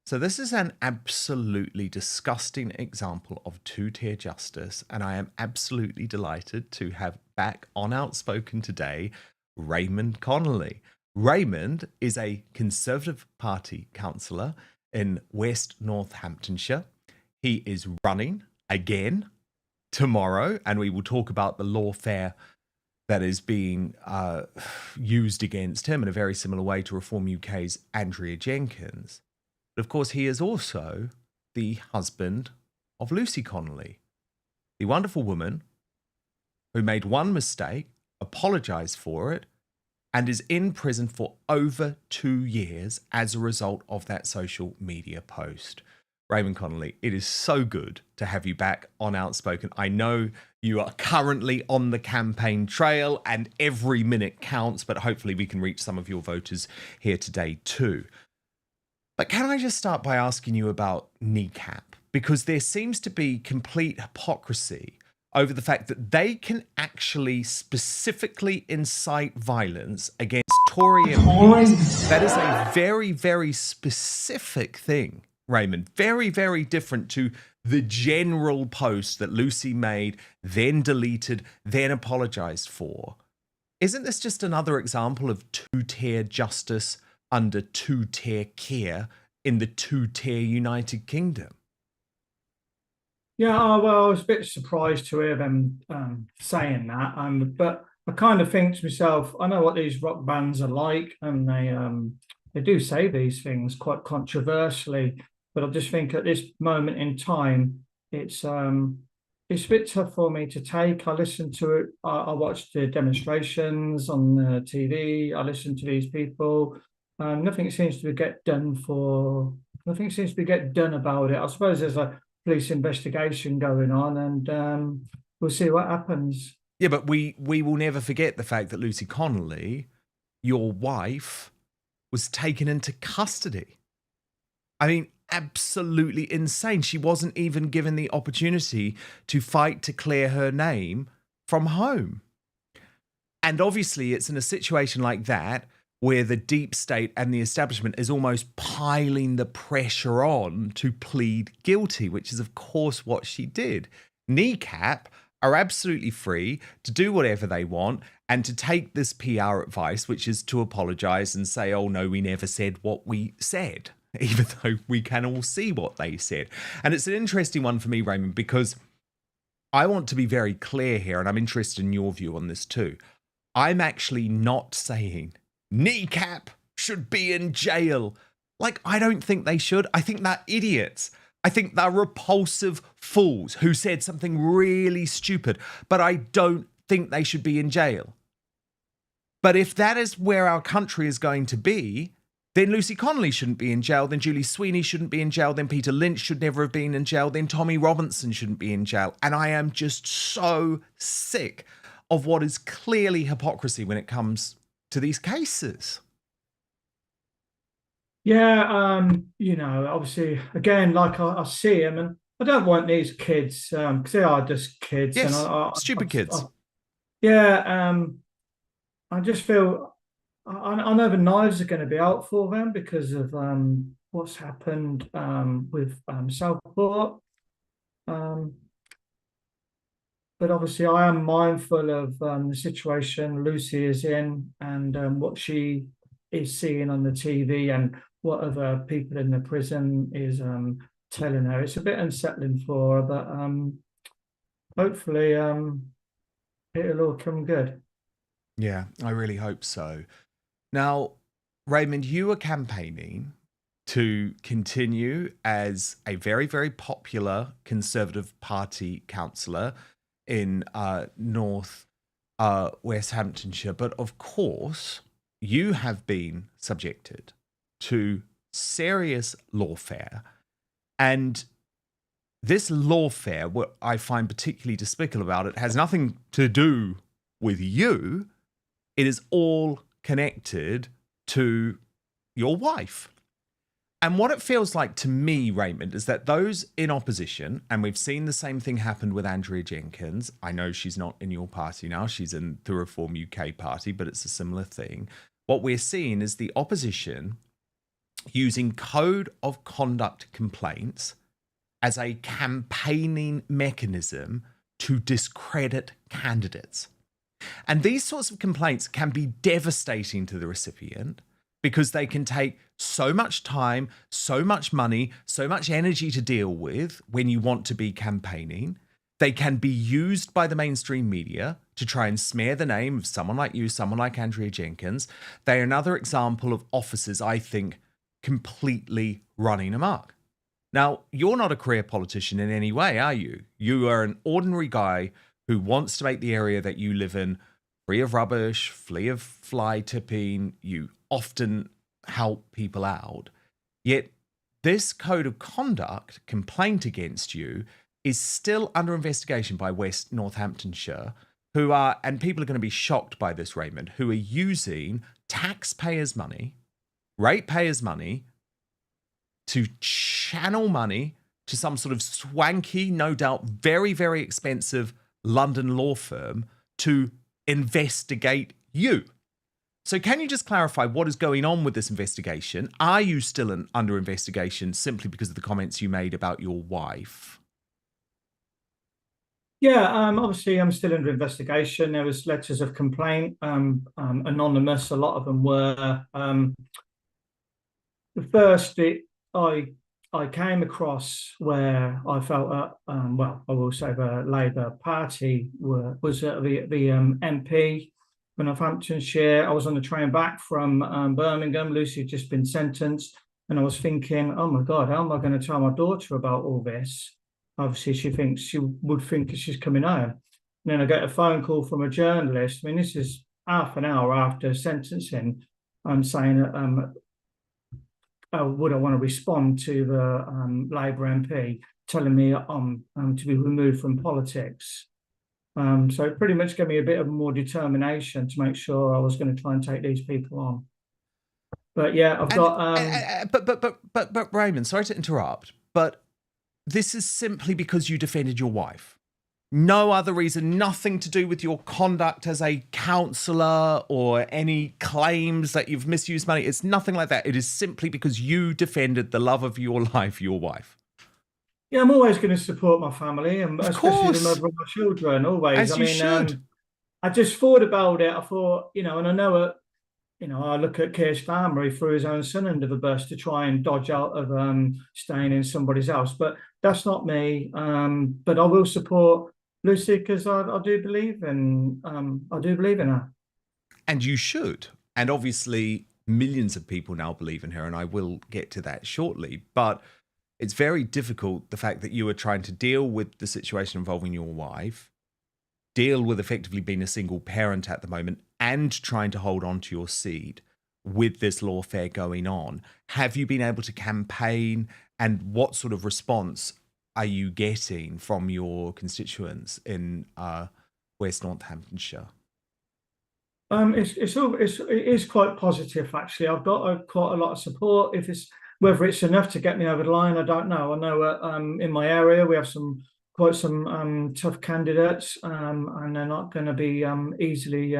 So this is an absolutely disgusting example of two-tier justice, and I am absolutely delighted to have back on Outspoken today Raymond Connolly. Raymond is a Conservative Party councillor in West Northamptonshire. He is running again tomorrow, and we will talk about the lawfare that is being used against him in a very similar way to Reform UK's Andrea Jenkyns. But of course, he is also the husband of Lucy Connolly, the wonderful woman who made one mistake, apologised for it, and is in prison for over 2 years as a result of that social media post. Raymond Connolly, it is so good to have you back on Outspoken. I know you are currently on the campaign trail and every minute counts, but hopefully we can reach some of your voters here today too. But can I just start by asking you about Kneecap? Because there seems to be complete hypocrisy over the fact that they can actually specifically incite violence against Tory MPs. That is a very, very specific thing, Raymond. Very, very different to the general post that Lucy made, then deleted, then apologised for. Isn't this just another example of two-tier justice under two-tier care in the two-tier United Kingdom?
Yeah, well, I was a bit surprised to hear them saying that, but I kind of think to myself, I know what these rock bands are like, and they do say these things quite controversially, but I just think at this moment in time, it's a bit tough for me to take. I listen to it, I watch the demonstrations on the TV, I listen to these people. Nothing seems to get done about it. I suppose there's a police investigation going on, and we'll see what happens.
Yeah, but we will never forget the fact that Lucy Connolly, your wife, was taken into custody. I mean, absolutely insane. She wasn't even given the opportunity to fight to clear her name from home. And obviously, it's in a situation like that where the deep state and the establishment is almost piling the pressure on to plead guilty, which is, of course, what she did. Kneecap are absolutely free to do whatever they want and to take this PR advice, which is to apologise and say, oh, no, we never said what we said, even though we can all see what they said. And it's an interesting one for me, Raymond, because I want to be very clear here, and I'm interested in your view on this too. I'm actually not saying Kneecap should be in jail. Like, I don't think they should. I think they're idiots. I think they're repulsive fools who said something really stupid, but I don't think they should be in jail. But if that is where our country is going to be, then Lucy Connolly shouldn't be in jail, then Julie Sweeney shouldn't be in jail, then Peter Lynch should never have been in jail, then Tommy Robinson shouldn't be in jail. And I am just so sick of what is clearly hypocrisy when it comes to these cases.
Yeah, obviously, again, like I see them, and I don't want these kids because they are just kids.
Yes,
and
stupid kids.
I just feel I know the knives are going to be out for them because of what's happened with Southport. But obviously, I am mindful of the situation Lucy is in and what she is seeing on the TV and what other people in the prison is telling her. It's a bit unsettling for her, but hopefully it'll all come good.
Yeah, I really hope so. Now, Raymond, you are campaigning to continue as a very, very popular Conservative Party councillor in North West Hamptonshire. But of course, you have been subjected to serious lawfare. And this lawfare, what I find particularly despicable about it, has nothing to do with you. It is all connected to your wife. And what it feels like to me, Raymond, is that those in opposition, and we've seen the same thing happen with Andrea Jenkyns. I know she's not in your party now. She's in the Reform UK party, but it's a similar thing. What we're seeing is the opposition using code of conduct complaints as a campaigning mechanism to discredit candidates. And these sorts of complaints can be devastating to the recipient because they can take so much time, so much money, so much energy to deal with when you want to be campaigning. They can be used by the mainstream media to try and smear the name of someone like you, someone like Andrea Jenkyns. They are another example of officers, I think, completely running amok. Now, you're not a career politician in any way, are you? You are an ordinary guy who wants to make the area that you live in free of rubbish, free of fly tipping. You often help people out. Yet this code of conduct complaint against you is still under investigation by West Northamptonshire, who are, and people are going to be shocked by this, Raymond, who are using taxpayers' money, ratepayers' money, to channel money to some sort of swanky, no doubt very, very expensive London law firm to investigate you. So can you just clarify what is going on with this investigation? Are you still under investigation simply because of the comments you made about your wife?
Yeah, obviously I'm still under investigation. There was letters of complaint, anonymous, a lot of them were. The first I came across where I felt I will say the Labour Party was the MP for Northamptonshire. I was on the train back from Birmingham. Lucy had just been sentenced, and I was thinking, oh my God, how am I going to tell my daughter about all this? Obviously, she would think she's coming home. And then I get a phone call from a journalist. I mean, this is half an hour after sentencing. I'm saying would I want to respond to the Labour MP telling me to be removed from politics? So it pretty much gave me a bit of more determination to make sure I was going to try and take these people on. But yeah, I've got.
But Raymond, sorry to interrupt, but this is simply because you defended your wife. No other reason, nothing to do with your conduct as a councillor or any claims that you've misused money. It's nothing like that. It is simply because you defended the love of your life, your wife.
Yeah, I'm always going to support my family, and especially the mother of my children, always.
As you should.
I just thought about it. I thought, and I know it. I look at Keir Starmer, he threw his own son under the bus to try and dodge out of staying in somebody's house. But that's not me. But I will support Lucy because I do believe in her.
And you should. And obviously, millions of people now believe in her, and I will get to that shortly. But it's very difficult, the fact that you are trying to deal with the situation involving your wife, deal with effectively being a single parent at the moment, and trying to hold on to your seat with this lawfare going on. Have you been able to campaign, and what sort of response are you getting from your constituents in West Northamptonshire?
It is quite positive, actually. I've got quite a lot of support. Whether it's enough to get me over the line, I don't know. I know in my area we have quite some tough candidates, and they're not going to be easily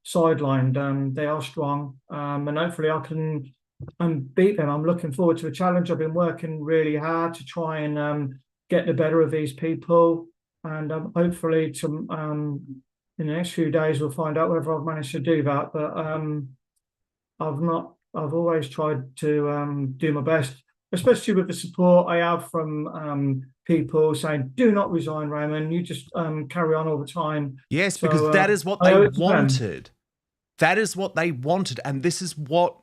sidelined. They are strong, and hopefully I can beat them. I'm looking forward to a challenge. I've been working really hard to try and get the better of these people, and hopefully in the next few days we'll find out whether I've managed to do that. But I've always tried to do my best, especially with the support I have from people saying, do not resign, Raymond, you just carry on all the time.
Yes, because that is what they wanted. That is what they wanted. And this is what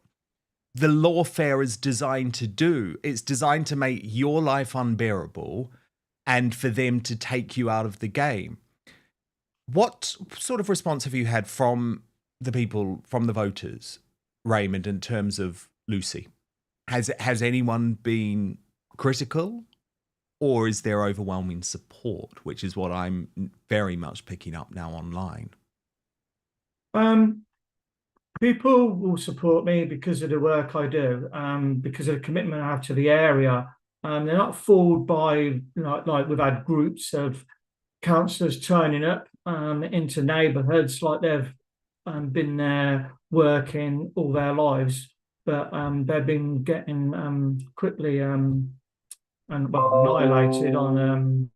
the lawfare is designed to do. It's designed to make your life unbearable and for them to take you out of the game. What sort of response have you had from the people, from the voters, Raymond, in terms of Lucy? Has anyone been critical, or is there overwhelming support, which is what I'm very much picking up now online?
People will support me because of the work I do, because of the commitment I have to the area. They're not fooled by, like we've had groups of councillors turning up into neighbourhoods like they've been there working all their lives, but they've been getting quickly annihilated on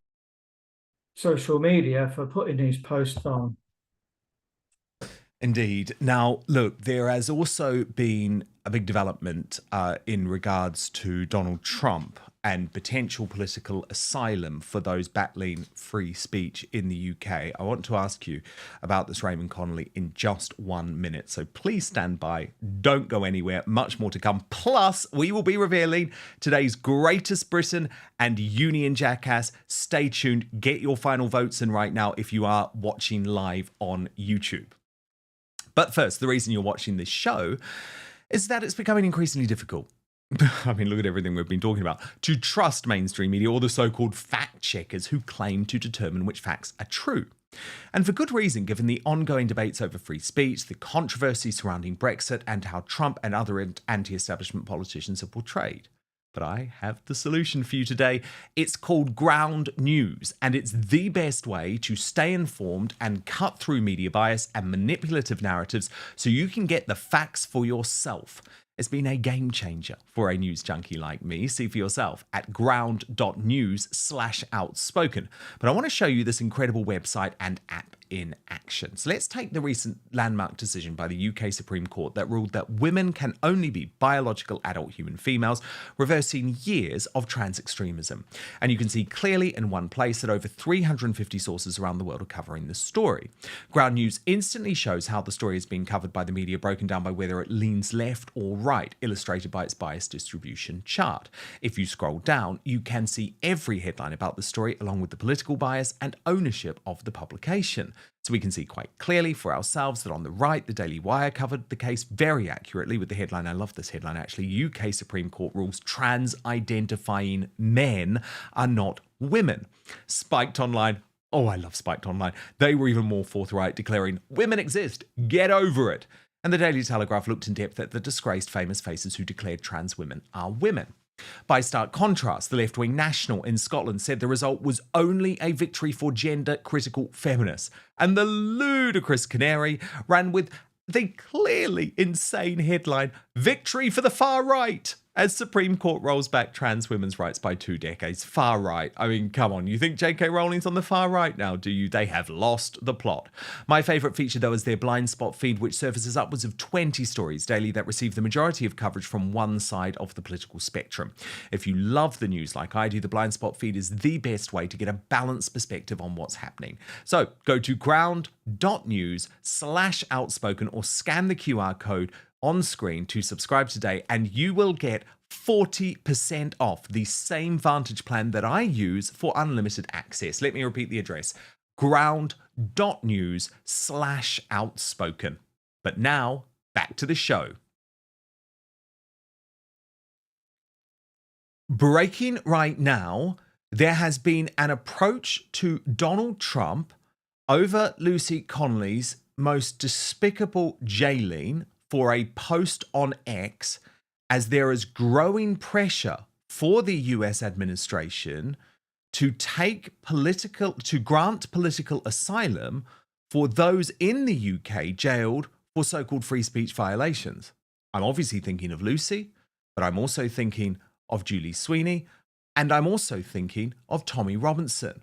social media for putting these posts on.
Indeed. Now, look, there has also been a big development in regards to Donald Trump and potential political asylum for those battling free speech in the UK. I want to ask you about this, Raymond Connolly, in just 1 minute. So please stand by. Don't go anywhere. Much more to come. Plus, we will be revealing today's Greatest Britain and Union Jackass. Stay tuned. Get your final votes in right now if you are watching live on YouTube. But first, the reason you're watching this show is that it's becoming increasingly difficult. I mean, look at everything we've been talking about. To trust mainstream media or the so-called fact checkers who claim to determine which facts are true. And for good reason, given the ongoing debates over free speech, the controversy surrounding Brexit, and how Trump and other anti-establishment politicians are portrayed. But I have the solution for you today. It's called Ground News, and it's the best way to stay informed and cut through media bias and manipulative narratives so you can get the facts for yourself. It's been a game changer for a news junkie like me. See for yourself at ground.news/outspoken. But I want to show you this incredible website and app in action. So let's take the recent landmark decision by the UK Supreme Court that ruled that women can only be biological adult human females, reversing years of trans extremism. And you can see clearly in one place that over 350 sources around the world are covering this story. Ground News instantly shows how the story is being covered by the media, broken down by whether it leans left or right, illustrated by its bias distribution chart. If you scroll down, you can see every headline about the story, along with the political bias and ownership of the publication. So we can see quite clearly for ourselves that on the right, the Daily Wire covered the case very accurately with the headline. I love this headline, actually. UK Supreme Court rules trans-identifying men are not women. Spiked Online. Oh, I love Spiked Online. They were even more forthright, declaring, women exist, get over it. And the Daily Telegraph looked in depth at the disgraced famous faces who declared trans women are women. By stark contrast, the left-wing National in Scotland said the result was only a victory for gender-critical feminists. And the ludicrous Canary ran with the clearly insane headline, "Victory for the far right," as Supreme Court rolls back trans women's rights by 2 decades. Far right. I mean, come on, you think J.K. Rowling's on the far right now, do you? They have lost the plot. My favourite feature, though, is their blind spot feed, which surfaces upwards of 20 stories daily that receive the majority of coverage from one side of the political spectrum. If you love the news like I do, the blind spot feed is the best way to get a balanced perspective on what's happening. So go to ground.news/outspoken or scan the QR code on screen to subscribe today, and you will get 40% off the same Vantage plan that I use for unlimited access. Let me repeat the address: ground.news/outspoken. But now, back to the show. Breaking right now, there has been an approach to Donald Trump over Lucy Connolly's most despicable jailing for a post on X, as there is growing pressure for the US administration to grant political asylum for those in the UK jailed for so-called free speech violations. I'm obviously thinking of Lucy, but I'm also thinking of Julie Sweeney, and I'm also thinking of Tommy Robinson.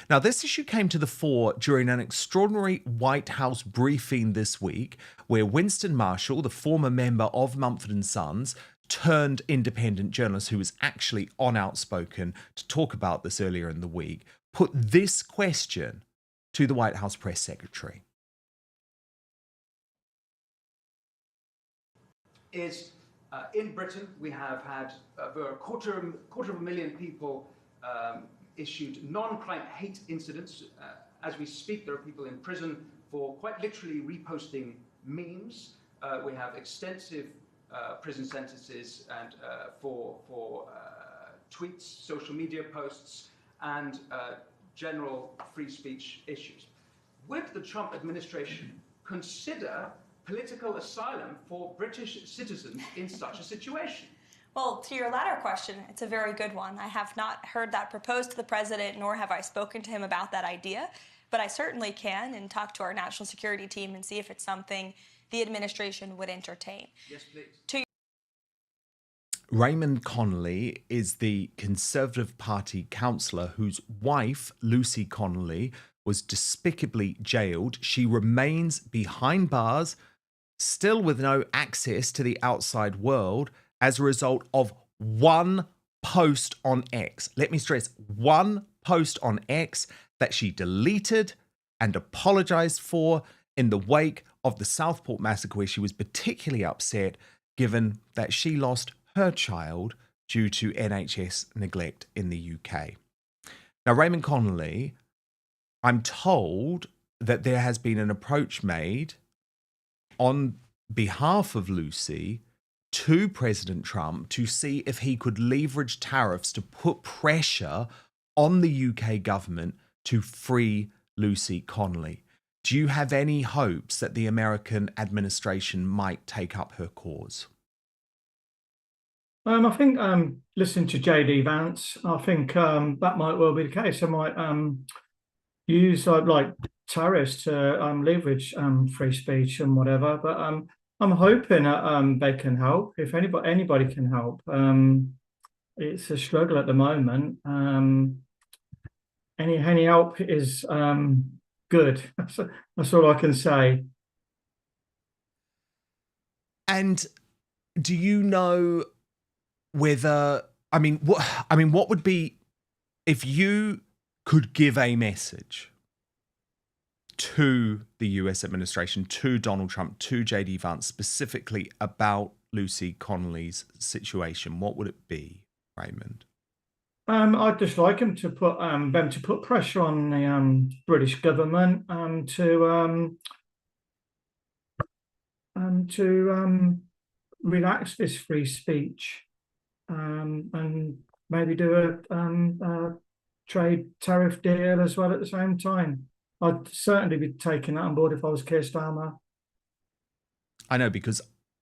Now, this issue came to the fore during an extraordinary White House briefing this week, where Winston Marshall, the former member of Mumford & Sons, turned independent journalist who was actually on Outspoken to talk about this earlier in the week, put this question to the White House press secretary.
In Britain, we have had over a quarter of a million people issued non-crime hate incidents. As we speak, there are people in prison for quite literally reposting memes. We have extensive prison sentences and for tweets, social media posts, and general free speech issues. Would the Trump administration consider political asylum for British citizens in such a situation?
Well, to your latter question, it's a very good one. I have not heard that proposed to the president, nor have I spoken to him about that idea, but I certainly can and talk to our national security team and see if it's something the administration would entertain.
Yes, please.
Raymond Connolly is the Conservative Party councillor whose wife, Lucy Connolly, was despicably jailed. She remains behind bars, still with no access to the outside world, as a result of one post on X. Let me stress, one post on X that she deleted and apologised for in the wake of the Southport massacre, where she was particularly upset given that she lost her child due to NHS neglect in the UK. Now, Raymond Connolly, I'm told that there has been an approach made on behalf of Lucy to President Trump to see if he could leverage tariffs to put pressure on the UK government to free Lucy Connolly. Do you have any hopes that the American administration might take up her cause?
I think listening to JD Vance, I think that might well be the case. I might use like tariffs to leverage free speech and whatever. But I'm hoping that they can help. If anybody can help, it's a struggle at the moment. Any help is good. That's all I can say.
And do you know whether, what would be, if you could give a message to the US administration, to Donald Trump, to JD Vance, specifically about Lucy Connolly's situation, what would it be, Raymond?
I'd just like them to put pressure on the British government to relax this free speech and maybe do a trade tariff deal as well at the same time. I'd certainly be taking that on board if I was Keir Starmer.
I know, because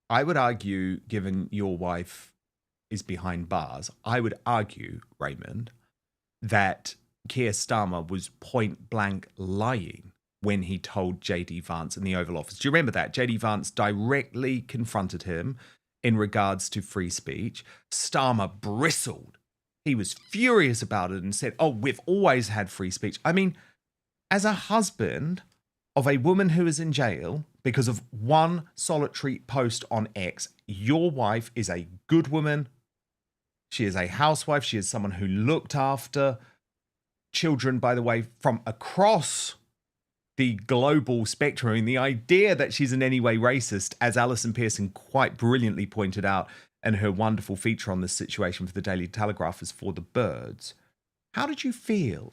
I would argue, given your wife is behind bars, I would argue, Raymond, that Keir Starmer was point blank lying when he told JD Vance in the Oval Office. Do you remember that? JD Vance directly confronted him in regards to free speech. Starmer bristled. He was furious about it and said, oh, we've always had free speech. I mean, as a husband of a woman who is in jail because of one solitary post on X, your wife is a good woman. She is a housewife. She is someone who looked after children, by the way, from across the global spectrum. I mean, the idea that she's in any way racist, as Alison Pearson quite brilliantly pointed out in her wonderful feature on this situation for the Daily Telegraph, is for the birds. How did you feel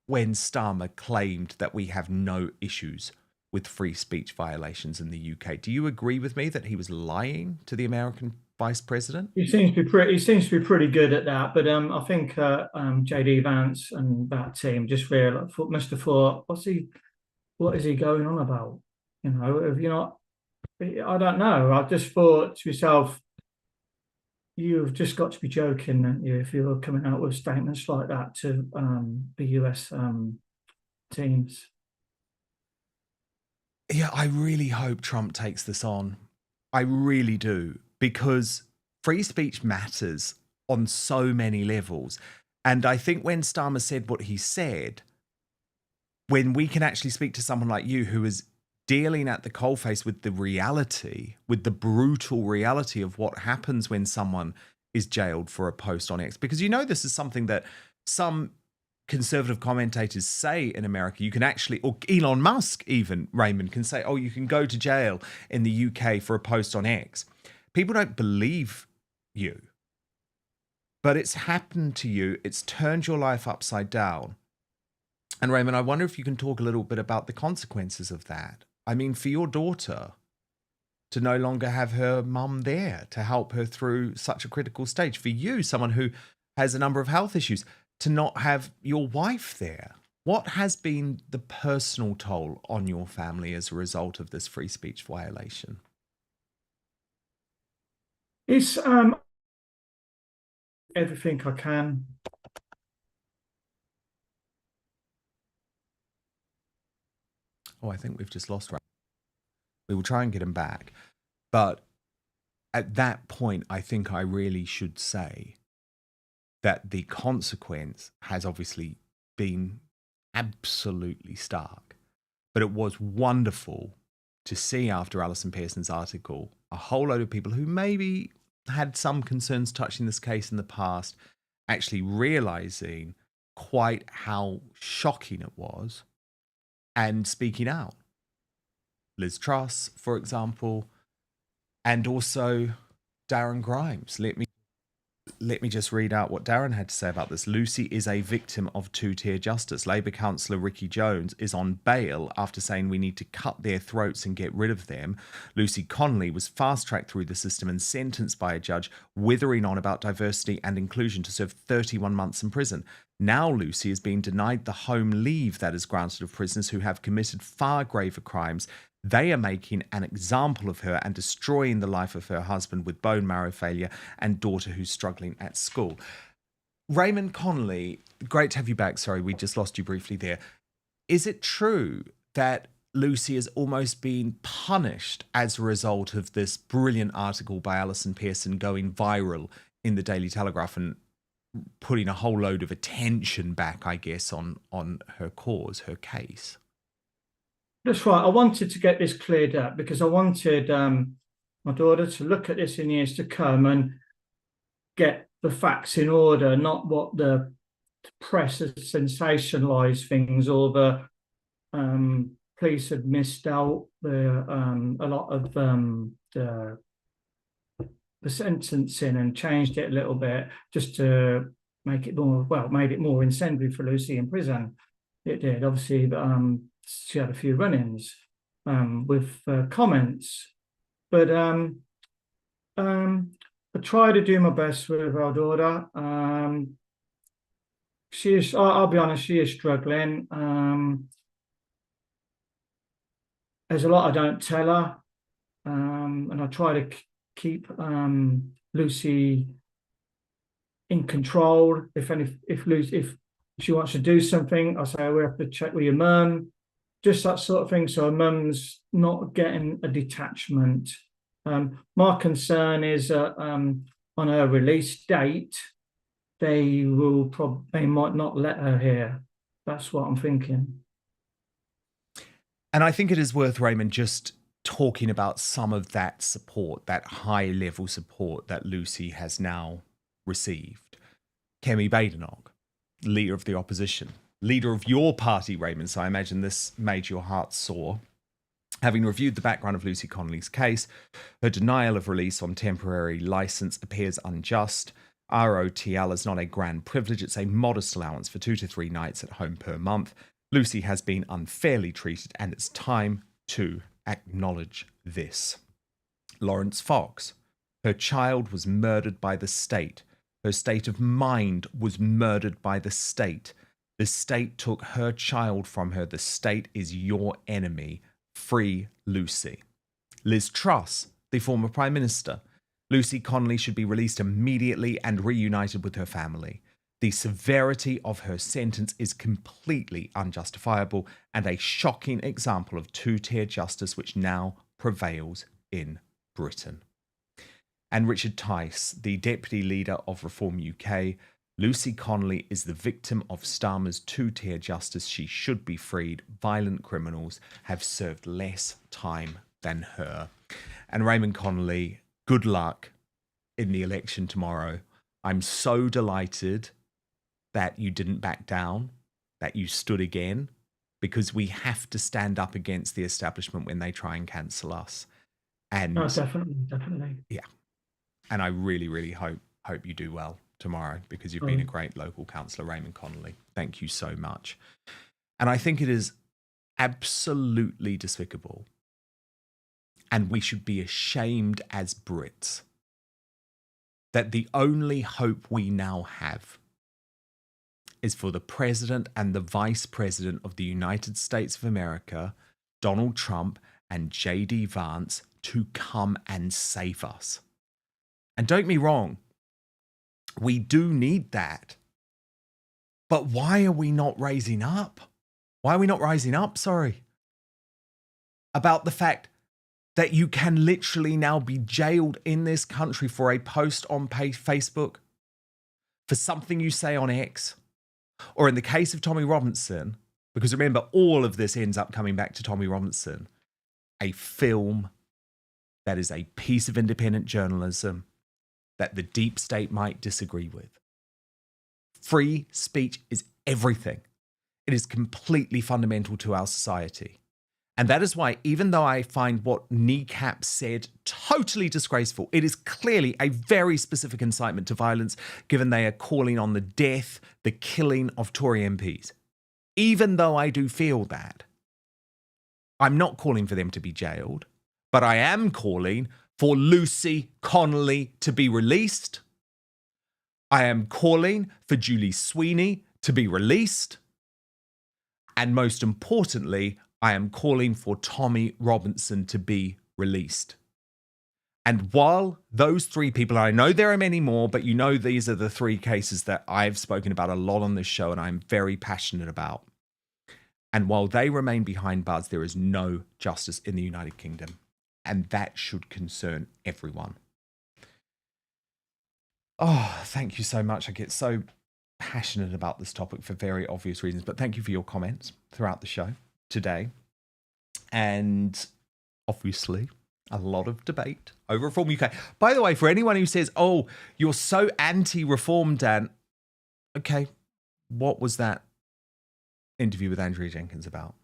when Starmer claimed that we have no issues with free speech violations in the UK? Do you agree with me that he was lying to the American Vice President?
He seems to be pretty good at that, but I think JD Vance and that team just must have thought, what is he going on about? You know, if you're not, I don't know. I just thought to myself, you've just got to be joking, haven't you, if you're coming out with statements like that to the US teams.
Yeah, I really hope Trump takes this on. I really do, because free speech matters on so many levels. And I think when Starmer said what he said, when we can actually speak to someone like you who is dealing at the coalface with the reality, with the brutal reality of what happens when someone is jailed for a post on X, because you know this is something that some conservative commentators say in America. You can actually, or Elon Musk even, Raymond, can say, oh, you can go to jail in the UK for a post on X. People don't believe you, but it's happened to you. It's turned your life upside down. And Raymond, I wonder if you can talk a little bit about the consequences of that. I mean, for your daughter to no longer have her mum there to help her through such a critical stage. For you, someone who has a number of health issues, to not have your wife there. What has been the personal toll on your family as a result of this free speech violation?
It's everything I can.
Oh, I think we've just lost Raymond. We will try and get him back. But at that point, I think I really should say that the consequence has obviously been absolutely stark. But it was wonderful to see, after Alison Pearson's article, a whole load of people who maybe had some concerns touching this case in the past actually realizing quite how shocking it was and speaking out. Liz Truss, for example, and also Darren Grimes. Let me just read out what Darren had to say about this. Lucy is a victim of two-tier justice. Labour councillor Ricky Jones is on bail after saying we need to cut their throats and get rid of them. Lucy Connolly was fast-tracked through the system and sentenced by a judge withering on about diversity and inclusion to serve 31 months in prison. Now Lucy is being denied the home leave that is granted of prisoners who have committed far graver crimes. They are making an example of her and destroying the life of her husband with bone marrow failure and daughter who's struggling at school. Raymond Connolly, great to have you back. Sorry, we just lost you briefly there. Is it true that Lucy is almost being punished as a result of this brilliant article by Alison Pearson going viral in the Daily Telegraph and putting a whole load of attention back, I guess, on her cause, her case?
That's right. I wanted to get this cleared up because I wanted my daughter to look at this in years to come and get the facts in order, not what the press has sensationalised things or the police had missed out a lot of the sentencing and changed it a little bit just to make it more, well, made it more incendiary for Lucy in prison. It did, obviously. She had a few run-ins with comments, but I try to do my best with our daughter. She is, I'll be honest, she is struggling. There's a lot I don't tell her, and I try to keep Lucy in control. If she wants to do something, I say, we have to check with your mum, just that sort of thing. So her mum's not getting a detachment. My concern is that on her release date, they might not let her here. That's what I'm thinking.
And I think it is worth, Raymond, just talking about some of that support, that high-level support that Lucy has now received. Kemi Badenoch, leader of the opposition, leader of your party, Raymond, so I imagine this made your heart sore. Having reviewed the background of Lucy Connolly's case, her denial of release on temporary licence appears unjust. ROTL is not a grand privilege, it's a modest allowance for 2 to 3 nights at home per month. Lucy has been unfairly treated, and it's time to acknowledge this. Lawrence Fox, her child was murdered by the state. Her state of mind was murdered by the state. The state took her child from her. The state is your enemy. Free Lucy. Liz Truss, the former Prime Minister. Lucy Connolly should be released immediately and reunited with her family. The severity of her sentence is completely unjustifiable and a shocking example of two-tier justice which now prevails in Britain. And Richard Tice, the Deputy Leader of Reform UK, Lucy Connolly is the victim of Starmer's two-tier justice. She should be freed. Violent criminals have served less time than her. And Raymond Connolly, good luck in the election tomorrow. I'm so delighted that you didn't back down, that you stood again, because we have to stand up against the establishment when they try and cancel us. And
definitely.
Yeah. And I really, really hope you do well tomorrow, because you've been a great local councillor, Raymond Connolly. Thank you so much. And I think it is absolutely despicable, and we should be ashamed as Brits, that the only hope we now have is for the President and the Vice President of the United States of America, Donald Trump and J.D. Vance, to come and save us. And don't get me wrong, we do need that. But why are we not raising up? Why are we not rising up, about the fact that you can literally now be jailed in this country for a post on Facebook, for something you say on X, or in the case of Tommy Robinson, because remember, all of this ends up coming back to Tommy Robinson, a film that is a piece of independent journalism that the deep state might disagree with. Free speech is everything. It is completely fundamental to our society. And that is why, even though I find what Kneecap said totally disgraceful, it is clearly a very specific incitement to violence, given they are calling on the death, the killing of Tory MPs. Even though I do feel that, I'm not calling for them to be jailed, but I am calling for Lucy Connolly to be released. I am calling for Julie Sweeney to be released. And most importantly, I am calling for Tommy Robinson to be released. And while those 3 people, I know there are many more, but you know these are the 3 cases that I've spoken about a lot on this show and I'm very passionate about. And while they remain behind bars, there is no justice in the United Kingdom. And that should concern everyone. Oh, thank you so much. I get so passionate about this topic for very obvious reasons, but thank you for your comments throughout the show today. And obviously, a lot of debate over Reform UK. By the way, for anyone who says, oh, you're so anti-reform, Dan. Okay, what was that interview with Andrea Jenkyns about?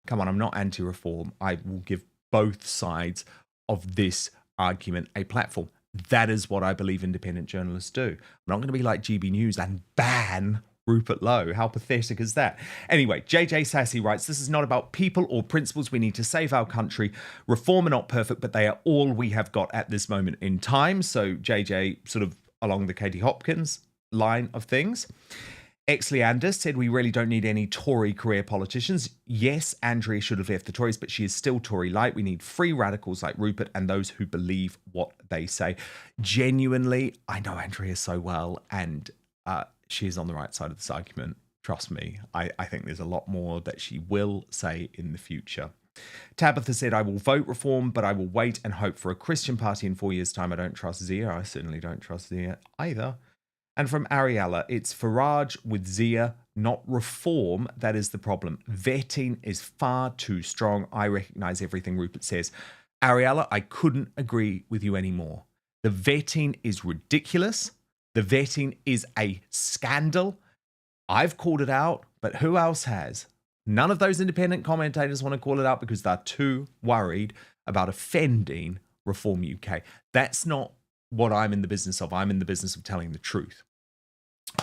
Come on, I'm not anti-reform. I will give both sides of this argument a platform. That is what I believe independent journalists do. I'm not going to be like GB News and ban Rupert Lowe. How pathetic is that? Anyway, JJ Sassy writes, this is not about people or principles. We need to save our country. Reform are not perfect, but they are all we have got at this moment in time. So JJ sort of along the Katie Hopkins line of things. Leander said we really don't need any Tory career politicians. Yes, Andrea should have left the Tories, but she is still Tory light. We need free radicals like Rupert and those who believe what they say. Genuinely, I know Andrea so well, and she is on the right side of this argument. Trust me, I think there's a lot more that she will say in the future. Tabitha said, I will vote reform, but I will wait and hope for a Christian party in 4 years' time. I don't trust Zia. I certainly don't trust Zia either. And from Ariella, it's Farage with Zia, not reform. That is the problem. Vetting is far too strong. I recognise everything Rupert says. Ariella, I couldn't agree with you anymore. The vetting is ridiculous. The vetting is a scandal. I've called it out, but who else has? None of those independent commentators want to call it out because they're too worried about offending Reform UK. That's not what I'm in the business of. I'm in the business of telling the truth.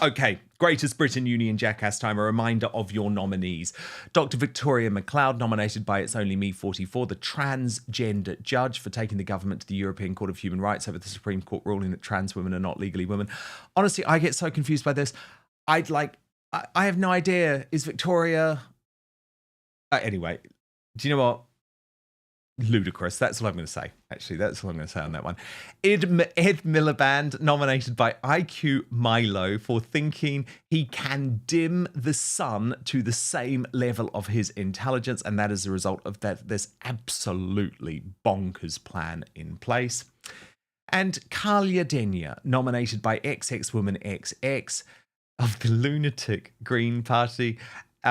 Okay, Greatest Britain Union Jackass time. A reminder of your nominees. Dr. Victoria McLeod, nominated by It's Only Me 44, the transgender judge for taking the government to the European Court of Human Rights over the Supreme Court ruling that trans women are not legally women. Honestly, I get so confused by this. I have no idea. Is Victoria... anyway, do you know what? Ludicrous. That's all I'm going to say. Actually, that's all I'm going to say on that one. Ed Miliband, nominated by IQ Milo for thinking he can dim the sun to the same level of his intelligence, and that is a result of this absolutely bonkers plan in place. And Kalia Denia, nominated by XX-Woman XX of the lunatic Green Party.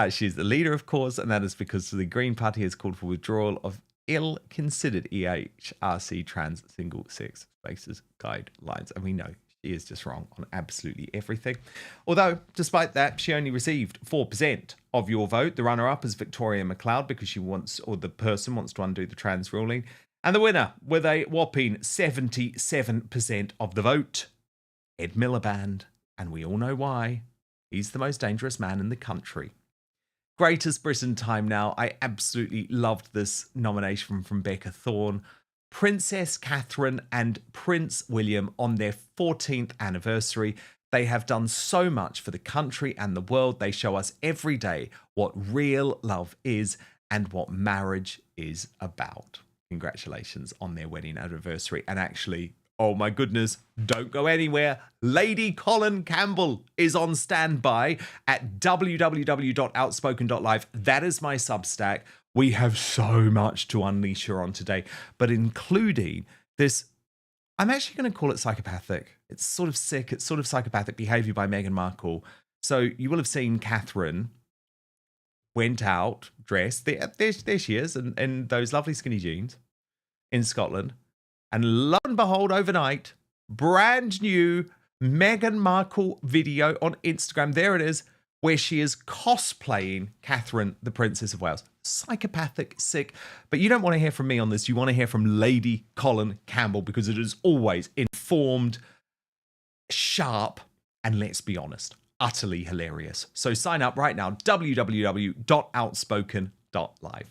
She's the leader, of course, and that is because the Green Party has called for withdrawal of ill-considered EHRC trans single-sex spaces guidelines. And we know she is just wrong on absolutely everything. Although, despite that, she only received 4% of your vote. The runner-up is Victoria McLeod because she wants, or the person wants to undo the trans ruling. And the winner, with a whopping 77% of the vote, Ed Miliband. And we all know why. He's the most dangerous man in the country. Greatest Britain time now. I absolutely loved this nomination from Becca Thorne. Princess Catherine and Prince William on their 14th anniversary. They have done so much for the country and the world. They show us every day what real love is and what marriage is about. Congratulations on their wedding anniversary. And actually, oh my goodness, don't go anywhere. Lady Colin Campbell is on standby at www.outspoken.live. That is my Substack. We have so much to unleash her on today, but including this, I'm actually going to call it psychopathic. It's sort of sick. It's sort of psychopathic behavior by Meghan Markle. So you will have seen Catherine went out dressed. There she is in those lovely skinny jeans in Scotland. And lo and behold, overnight, brand new Meghan Markle video on Instagram. There it is, where she is cosplaying Catherine, the Princess of Wales. Psychopathic, sick. But you don't want to hear from me on this. You want to hear from Lady Colin Campbell because it is always informed, sharp, and let's be honest, utterly hilarious. So sign up right now, www.outspoken.live.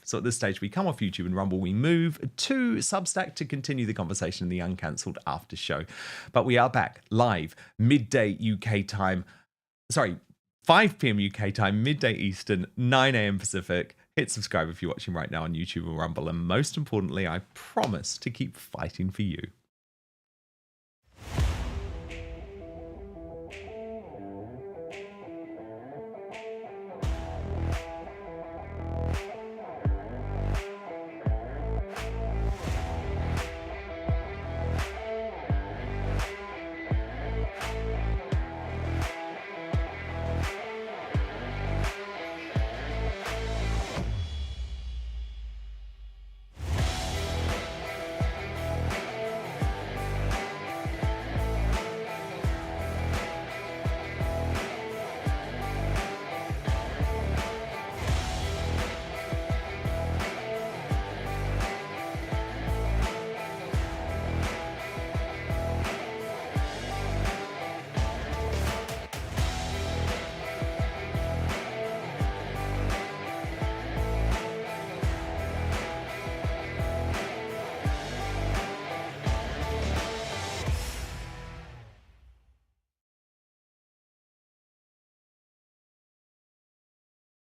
So at this stage, we come off YouTube and Rumble. We move to Substack to continue the conversation in the uncancelled after show. But we are back live, midday UK time. Sorry, 5 p.m. UK time, midday Eastern, 9 a.m. Pacific. Hit subscribe if you're watching right now on YouTube or Rumble. And most importantly, I promise to keep fighting for you.